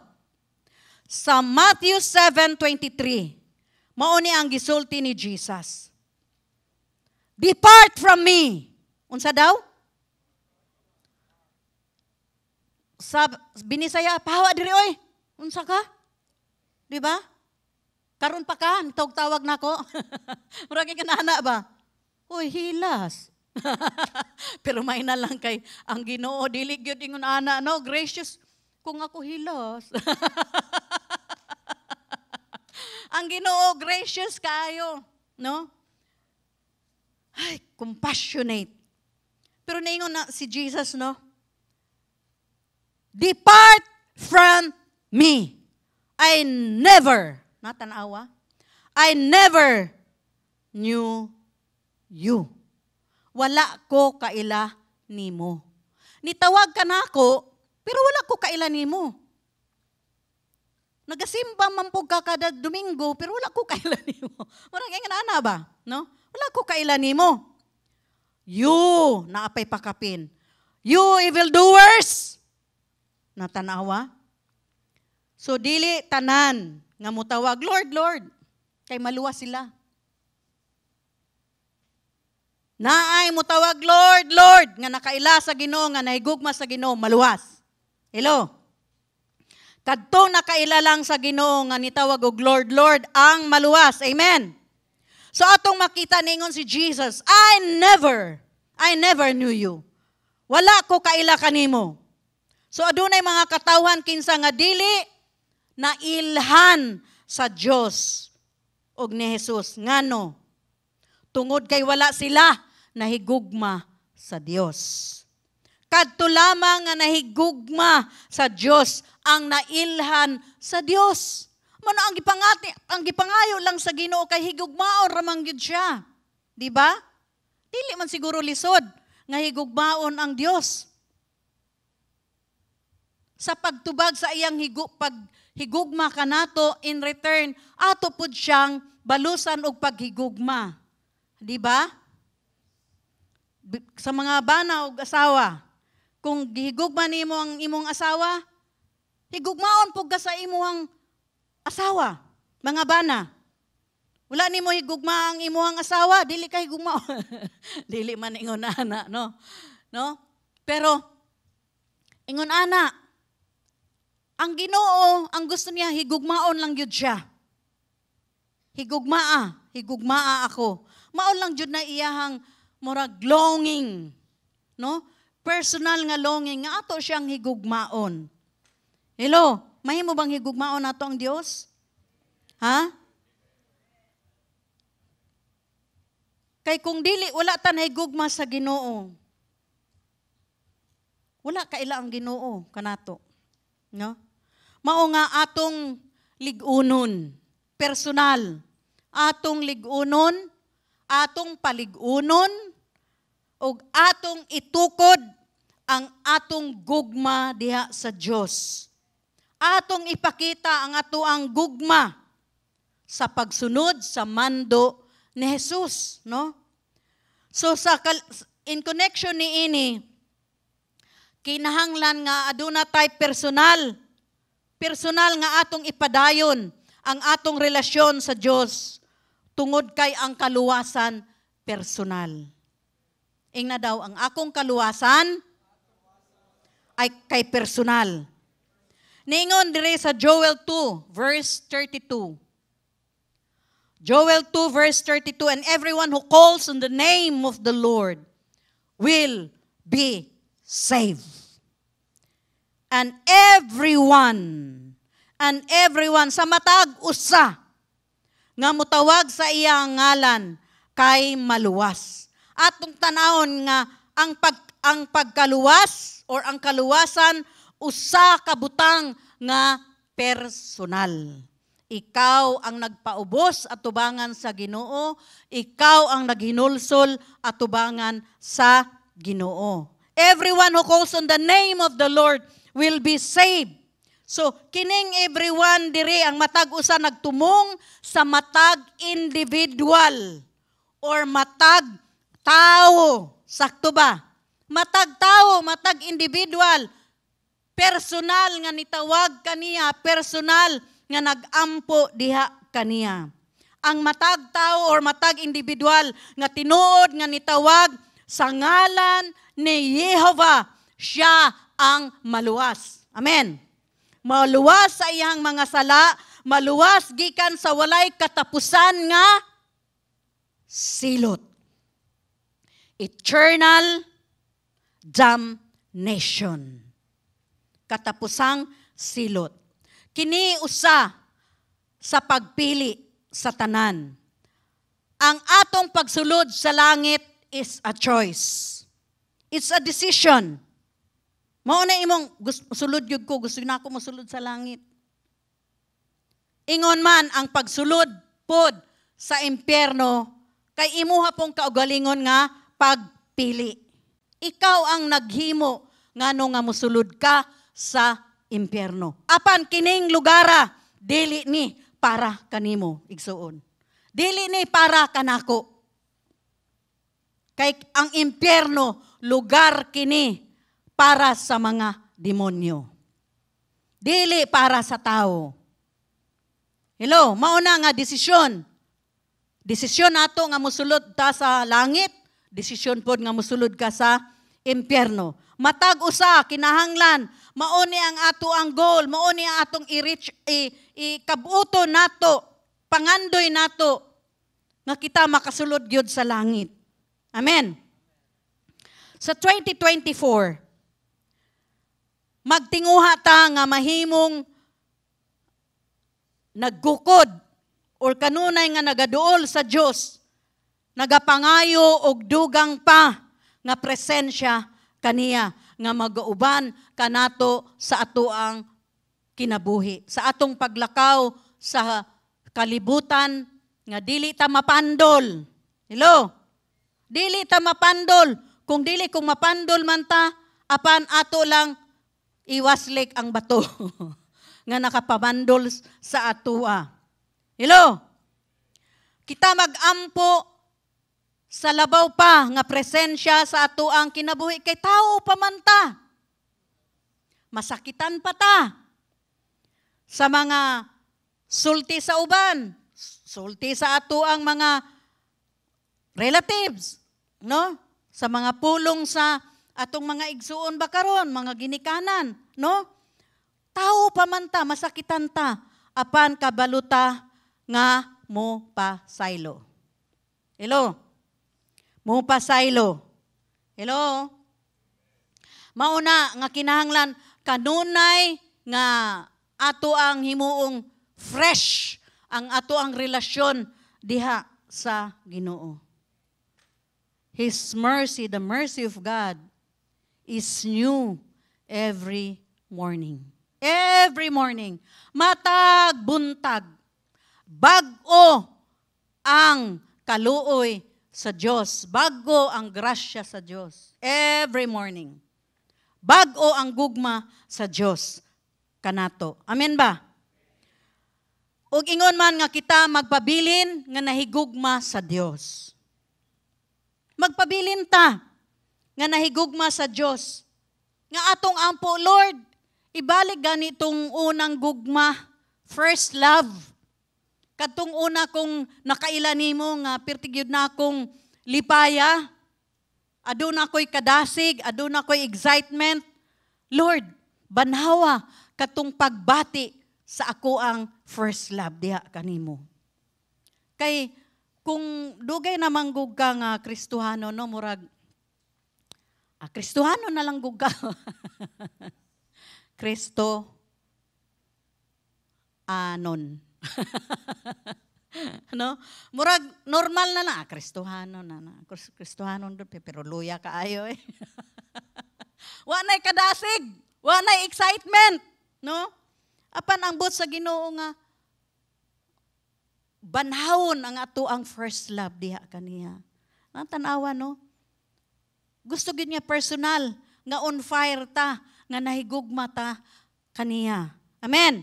Speaker 1: Sa Matthew 7:23, mao ni ang gisulti ni Jesus. Depart from me. Unsa daw? Sa Binisaya, pahawa diri oy. Unsa ka? Di ba? Karon pa ka, tawag nako. Murag ka nana ba? Uy, hilas. Pero may na lang kay ang Ginoo dili gyud ingon ana, no, gracious kung ako hilas. Ang Ginoo gracious kayo, no? Ay, compassionate. Pero naingon na si Jesus, no? Depart from me. I never, natanawa, I never knew you. Wala ko kaila nimo. Nitawag ka nako, pero wala ko kaila nimo. Nagasimba man po ka kada Domingo, pero wala ko kaila nimo. Wala kang ana ba? No? Wala ko kaila nimo. You, naapay pakapin. You evildoers. Natanawa? So, dili tanan nga mutawag, Lord, Lord. Kay maluwas sila. Naay mutawag, Lord, Lord. Nga nakaila sa Ginoo, nga nahigugma sa Ginoo, maluwas. Hello? Kadtong nakaila lang sa Ginoo, nga nitawag og Lord, Lord, ang maluwas. Amen? So, atong makita ningon si Jesus, I never knew you. Wala ko kaila kanimo. So, adunay mga katawhan kinsa nga dili na ilhan sa Dios og ni Jesus. Ngano? Tungod kay wala sila nahigugma sa Dios. Kadto lamang nga nahigugma sa Dios ang nailhan sa Dios. Mano ang gipangayo lang sa Ginoo kay higugmaon ramang gyud siya. Di ba? Dili man siguro lisod nga higugmaon ang Dios. Sa pagtubag sa iyang paghigugma kanato, in return, ato pud siyang balusan og paghigugma. Di ba? Sa mga bana og asawa, kung gihigugma nimo ang imong asawa, higugmaon pud ka sa imong asawa, mga bana. Wala nimo higugma ang imong asawa, dili ka higugmaon. Dili man ingon ana, no? No? Pero ingon ana, ang Ginoo, ang gusto niya, higugmaon lang yun siya. Higugmaa ako. Maon lang yun na iyahang murag longing. No? Personal nga longing, nga ato siyang higugmaon. Hello? Mahimo bang higugmaon nato ang Dios? Ha? Kay kung dili, wala ta na higugma sa Ginoo. Wala kaila ang Ginoo kanato. No? Mao nga atong ligunon, personal. Atong ligunon, atong paligunon, o atong itukod ang atong gugma diha sa Dios. Atong ipakita ang atoang gugma sa pagsunod sa mando ni Jesus, no? So in connection ni ini, kinahanglan nga aduna tay personal nga atong ipadayon ang atong relasyon sa Dios tungod kay ang kaluwasan personal. Ingna daw ang akong kaluwasan ay kay personal. Ningon dire sa Joel 2 verse 32. Joel 2 verse 32, and everyone who calls on the name of the Lord will be saved. And everyone sa matag usa nga mutawag sa iyang ngalan kay maluwas. Atong tanawon nga ang pagkaluwas or ang kaluwasan usa ka butang nga personal. Ikaw ang nagpaubos at tubangan sa Ginoo, ikaw ang naghinulsol at tubangan sa Ginoo. Everyone who calls on the name of the Lord will be saved. So, kining everyone diri ang matag usa nagtumong sa matag individual or matag tao. Sakto ba? Matag tao, matag individual. Personal nga nitawag kaniya, personal nga nagampo diha kaniya. Ang matag tao or matag individual nga tinuod nga nitawag sa ngalan ni Jehovah, siya ang maluwas. Amen. Maluwas sa iyang mga sala, maluwas gikan sa walay katapusan nga silot. Eternal damnation. Katapusang silot. Kini usa sa pagpili sa tanan. Ang atong pagsulod sa langit is a choice. It's a decision. Mao na imong sulod gyud ko, gusto na ako mosulod sa langit. Ingon man ang pagsulod pod sa impyerno kay imuha pong kaugalingon nga pagpili. Ikaw ang naghimo ngano nga mosulod ka sa impyerno. Apan kining lugara dili ni para kanimo igsuon. Dili ni para kanako. Kay ang impyerno lugar kini para sa mga demonyo. Dili para sa tao. Hello, mao na nga desisyon. Desisyon nato nga mosulod ta sa langit, desisyon pod nga mosulod ka sa impyerno. Matag usa kinahanglan mao ni ang ato ang goal, mao ni ang atong i-reach ikabuto nato, pangandoy nato nga kita makasulod gyud sa langit. Amen. Sa 2024 magtinguha ta nga mahimong naggukod or kanunay nga nagaduol sa Dios, nagapangayo og dugang pa nga presensya kaniya nga magauban kanato sa atoang kinabuhi, sa atong paglakaw sa kalibutan nga dili ta mapandol. Hello? Dili ta mapandol. Kung mapandol man ta, apan ato lang iwaslik ang bato nga nakapamandol sa atua. Hello? Kita magampo sa labaw pa nga presensya sa atuang kinabuhi kay tao pa man ta. Masakitan pa ta sa mga sulti sa uban, sulti sa atuang mga relatives, no? Sa mga pulong sa atong mga igsuon ba karon, mga ginikanan, no? Tao pa man ta, masakitan ta, apan kabaluta nga mo pa saylo. Hello? Mo pa saylo. Hello? Mauna nga kinahanglan kanunay nga ato ang himuong fresh ang ato ang relasyon diha sa Ginoo. His mercy, the mercy of God, is new every morning. Every morning. Matag, buntag. Bag-o ang kaluoy sa Diyos. Bago ang grasya sa Diyos. Every morning. Bag-o ang gugma sa Diyos. Kanato. Amen ba? Ug ingon man nga kita magpabilin nga nahigugma sa Diyos. Magpabilin ta nga nahigugma sa Diyos. Nga atong ampo, Lord, ibalik ganitong unang gugma, first love. Katong una kong nakaila nimo nga pirtigyud na akong lipaya, adun ako'y kadasig, adun ako'y excitement. Lord, banhawa katong pagbati sa ako ang first love diha kanimo. Kay kung dugay namang gug ka nga Kristohano, no, murag, Kristohano na lang gug ka. Kristo anon. No? Murag normal na na, Kristohano na na. Kristohano doon, pero luya kaayo eh. Wa na'y kadasig, wa na'y excitement, no? Apan ang bot sa Ginoo nga banhawon ang ato ang first love diha kaniya. Ang tanawa, no? Gusto gid niya personal nga on fire ta, nga nahigugma ta kaniya. Amen.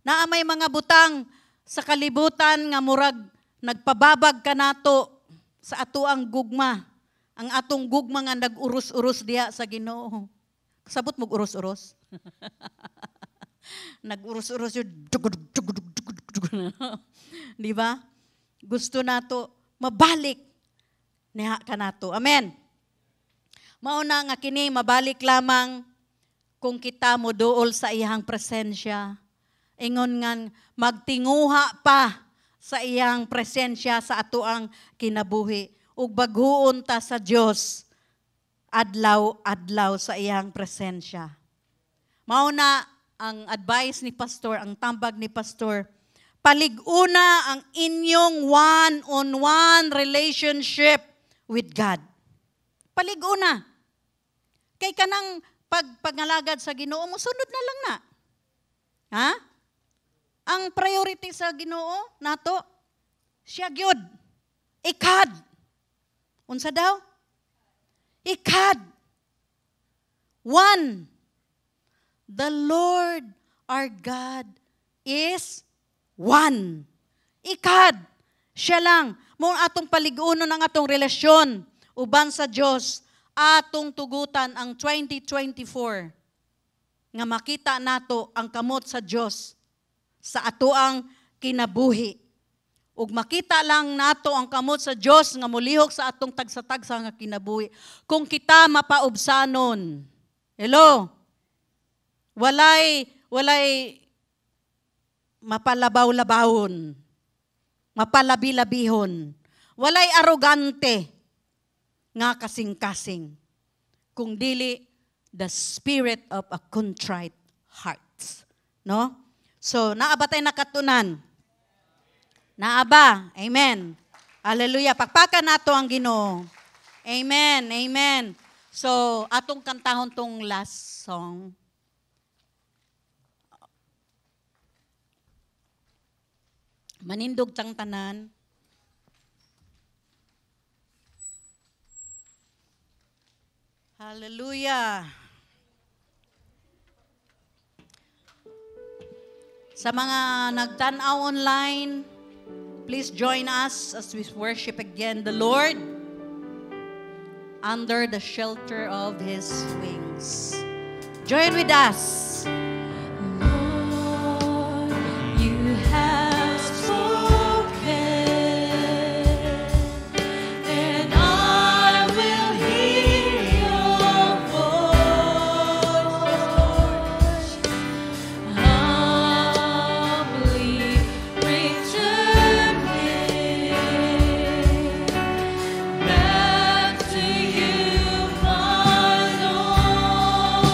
Speaker 1: Naa may mga butang sa kalibutan nga murag nagpababag kanato sa ato ang gugma. Ang atong gugma nga nag-uros-uros diha sa Ginoo. Sabot mo uros-uros? Nag-uros-uros yun. Di ba? Gusto nato mabalik niya kanato. Amen. Mauna nga kini mabalik lamang kung kita mo duol sa iyang presensya. Ingon nga magtinguha pa sa iyang presensya sa ato ang kinabuhi. Ug baghuon ta sa Dios adlaw-adlaw sa iyang presensya. Mauna ang advice ni pastor, ang tambag ni pastor, palig-una ang inyong one-on-one relationship with God. Palig-una. Kay kanang pagpangalagad sa Ginoo mo, sunod na lang na. Ha? Ang priority sa Ginoo nato, siya gyud. Ikad. Unsa daw? Ikad. One. The Lord our God is one. Ikad. Siya lang. Mong atong palig-unon ang atong relasyon uban sa Dios, atong tugutan ang 2024 nga makita nato ang kamot sa Dios sa atoang kinabuhi. Ug makita lang nato ang kamot sa Dios nga mulihok sa atong tagsa-tagsa nga kinabuhi kung kita mapaubsanon. Hello. Walay mapalabaw-labawon. Mapalabi-labihon. Walay arogante nga kasing-kasing. Kung dili the spirit of a contrite heart. No? So, naaba tayo nakatunan. Naaba. Amen. Hallelujah. Pagpakan nato ang Ginoo. Amen. Amen. So, atong kantahon tong last song. Manindog tang tanan. Hallelujah. Sa mga nagtanaw online, please join us as we worship again the Lord under the shelter of His wings. Join with us.
Speaker 2: Lord, you have spoken, and I will hear your voice. Humbly returning back to you, my Lord.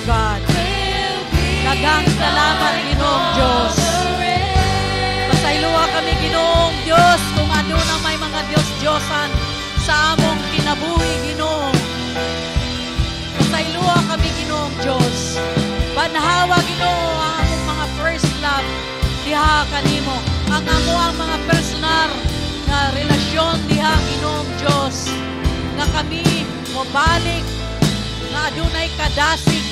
Speaker 1: God. Daghang salamat, Ginoong Diyos. Pasayloa kami, Ginoong Diyos, kung ano na may mga Diyos-Diyosan sa among kinabuhi, Ginoo. Pasayloa kami, Ginoong Diyos. Banhawa, Ginoo, ang among mga first love diha kanimo. Ang ang mga personal na relasyon diha, Ginoong Diyos. Nga kami mobalik nga adunay kadasig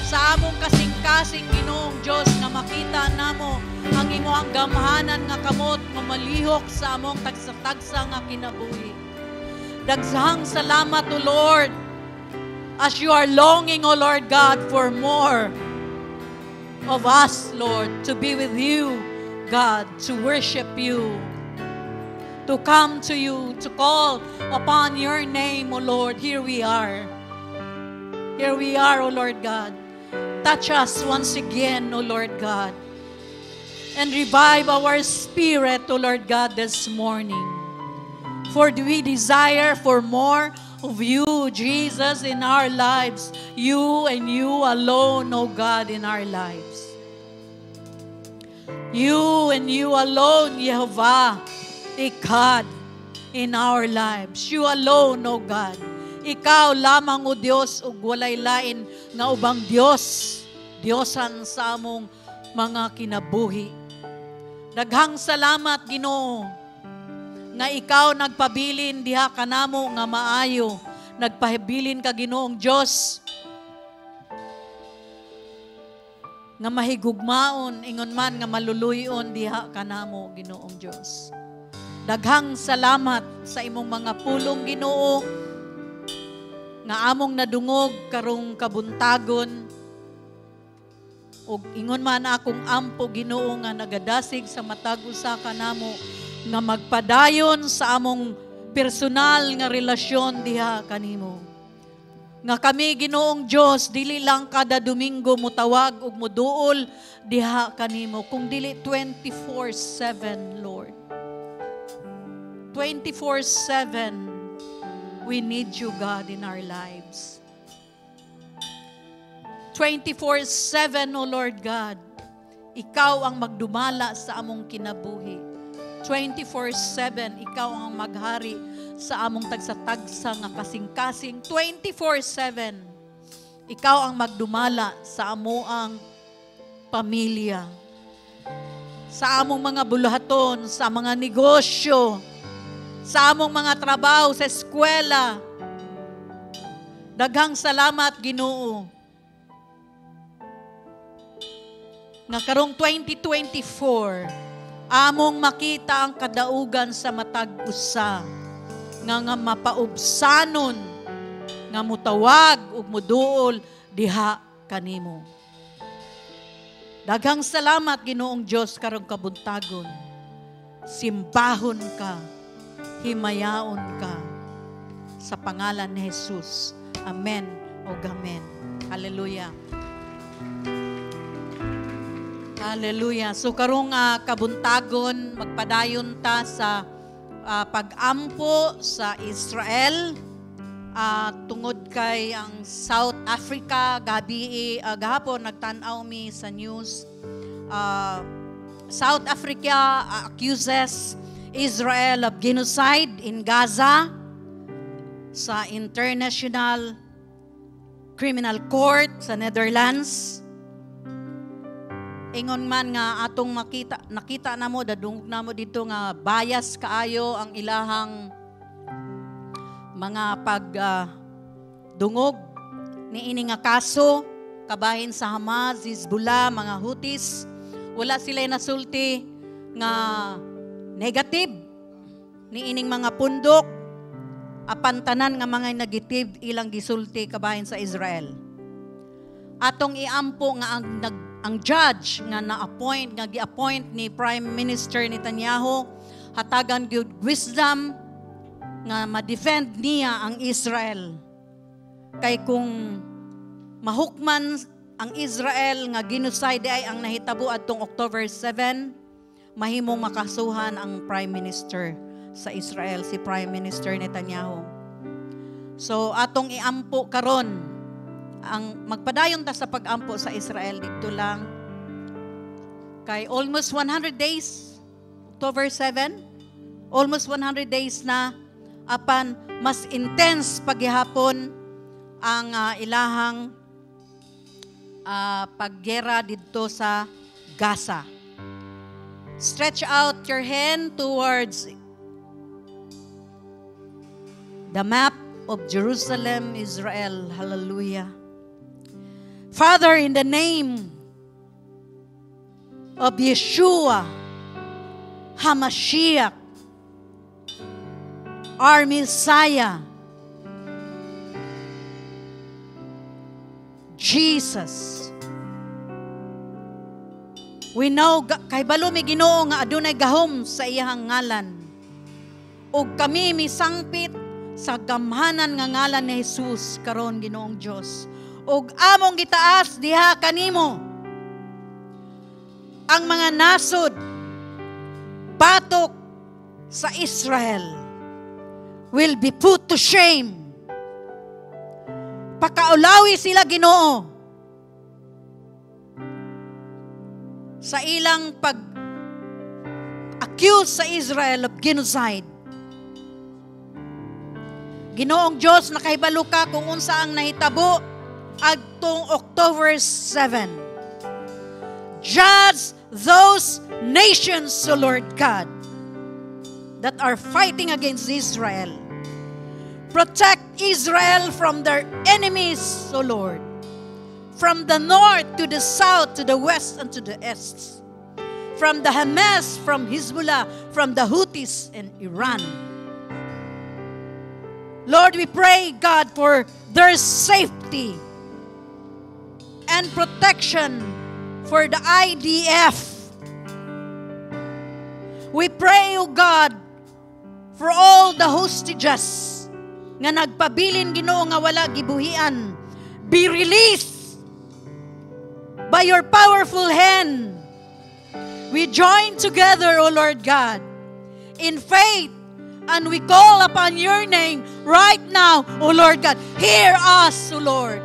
Speaker 1: sa among kasing-kasing, Ginoong Diyos, nga makita namo ang imuhang gamhanan nga kamot nga malihok sa among tagsa-tagsa nga kinabuhi. Daghang salamat, O Lord, as you are longing, O Lord God, for more of us, Lord, to be with you, God, to worship you, to come to you, to call upon your name, O Lord. Here we are. Here we are, O Lord God. Touch us once again, O Lord God, and revive our spirit, O Lord God, this morning. For we desire for more of you, Jesus, in our lives. You and you alone, O God, in our lives. You and you alone, Jehovah, God, in our lives. You alone, O God. Ikaw lamang, O Diyos, ug walay lain nga ubang Diyos, Diyosan sa among mga kinabuhi. Daghang salamat, Ginoo, nga ikaw nagpabilin diha kanamo nga maayo. Nagpabilin ka, Ginoong Diyos, nga mahigugmaon, ingon man nga maluluyon diha kanamo, Ginoong Diyos. Daghang salamat sa imong mga pulong, Ginoo, nga among nadungog karong kabuntagon, ug ingon man akong ampo, Ginoo, nga nagadasig sa matag usa kanamo nga magpadayon sa among personal nga relasyon diha kanimo. Nga kami, Ginoong Diyos, dili lang kada Domingo mutawag ug muduol diha kanimo, kung dili 24/7, Lord. 24/7 we need you, God, in our lives. 24/7, O Lord God, ikaw ang magdumala sa among kinabuhi. 24/7, ikaw ang maghari sa among tagsa-tagsa nga kasing-kasing. 24/7, ikaw ang magdumala sa amoang pamilya, sa among mga buluhaton, sa mga negosyo, sa among mga trabaho, sa eskwela. Daghang salamat, Ginoo, nga karong 2024, among makita ang kadaugan sa matag usa, nga mapaubsanon, nga mutawag ug muduol diha kanimo. Daghang salamat, Ginoong Diyos, karong kabuntagon. Simbahon ka, himayaon ka, sa pangalan ni Jesus. Amen o amen. Hallelujah. Hallelujah. So karong kabuntagon, magpadayon ta sa pag-ampo sa Israel, tungod kay ang South Africa. Gahapon nagtan-aw mi sa news. South Africa accuses Israel of genocide in Gaza sa International Criminal Court sa Netherlands. Ingon man nga atong nakita namo, dadungog namo dito nga bias kaayo ang ilahang mga pagdungog ni ini nga kaso kabahin sa Hamas, Hezbollah, mga Houthis. Wala sila nasulti nga negative ni ining mga pundok, apan tanan nga mga negative ilang gisulti kabahin sa Israel. Atong iampo nga ang judge nga na-appoint, nga gi-appoint ni Prime Minister Netanyahu, hatagan gyud wisdom nga ma-defend niya ang Israel. Kay kung mahukman ang Israel nga genocide ay ang nahitabo adtong October 7, mahimong makasuhan ang Prime Minister sa Israel, si Prime Minister Netanyahu. So atong iampo karon ang magpadayon ta sa pag-ampo sa Israel dito lang kay almost 100 days, October 7, almost 100 days na apan mas intense paghihapon ang ilahang paggera dito sa Gaza. Stretch out your hand towards the map of Jerusalem, Israel. Hallelujah. Father, in the name of Yeshua HaMashiach, our Messiah, Jesus, we know, kay balo mi Ginoo nga adunay gahom sa iyang ngalan. Ug kami misangpit sa gamhanan nga ngalan ni Jesus karon Ginoong Dios. Ug among gitaas diha kanimo ang mga nasod batok sa Israel will be put to shame. Pakaulawi sila Ginoo sa ilang pag-accuse sa Israel of genocide. Ginoong Diyos, nakahibalo ka kung unsa ang nahitabo adtong October 7. Judge those nations, O Lord God, that are fighting against Israel. Protect Israel from their enemies, O Lord. From the north to the south, to the west and to the east. From the Hamas, from Hezbollah, from the Houthis and Iran. Lord, we pray, God, for their safety and protection for the IDF. We pray, O God, for all the hostages nga nagpabilin Ginoo nga wala gibuhian, be released by your powerful hand. We join together, O Lord God, in faith, and we call upon your name right now, O Lord God. Hear us, O Lord.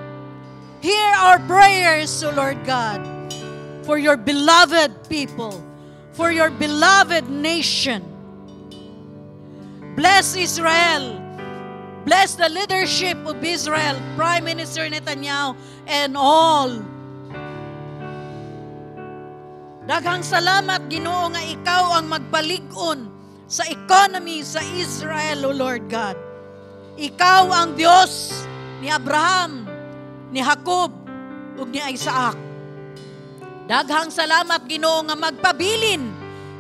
Speaker 1: Hear our prayers, O Lord God, for your beloved people, for your beloved nation. Bless Israel. Bless the leadership of Israel, Prime Minister Netanyahu, and all. Daghang salamat, Ginoo, nga ikaw ang magbalig-on sa economy sa Israel, O Lord God. Ikaw ang Diyos ni Abraham, ni Jacob, ug ni Isaac. Daghang salamat, Ginoo, nga magpabilin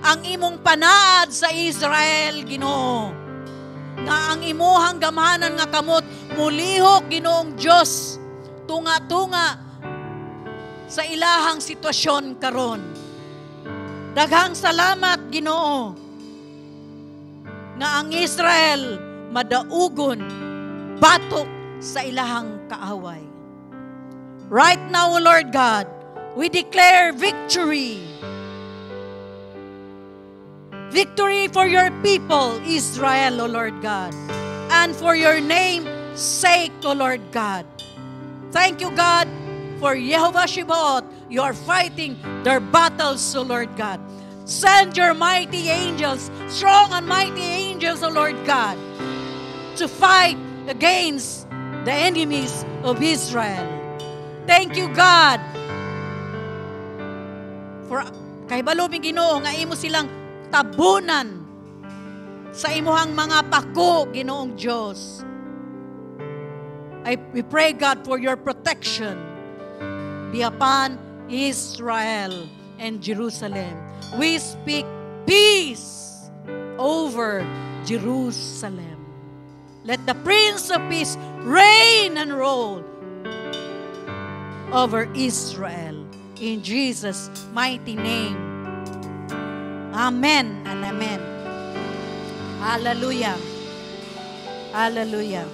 Speaker 1: ang imong panaad sa Israel, Ginoo. Nga ang imuhang gamhanan nga kamot mulihok, Ginoong Diyos, tunga-tunga sa ilahang sitwasyon karon. Daghang salamat, Ginoo, nga ang Israel madaugon batok sa ilahang kaaway. Right now, O Lord God, we declare victory. Victory for your people, Israel, O Lord God. And for your name's sake, O Lord God. Thank you, God, for Yehovah Shebaot. You are fighting their battles, O Lord God. Send your mighty angels, strong and mighty angels, O Lord God, to fight against the enemies of Israel. Thank you, God, for kahibalo mi Ginoo nga imo silang tabunan sa imuhang mga pako, Ginoong Diyos. We pray, God, for your protection be upon Israel and Jerusalem. We speak peace over Jerusalem. Let the Prince of Peace reign and rule over Israel. In Jesus' mighty name. Amen and amen. Hallelujah. Hallelujah.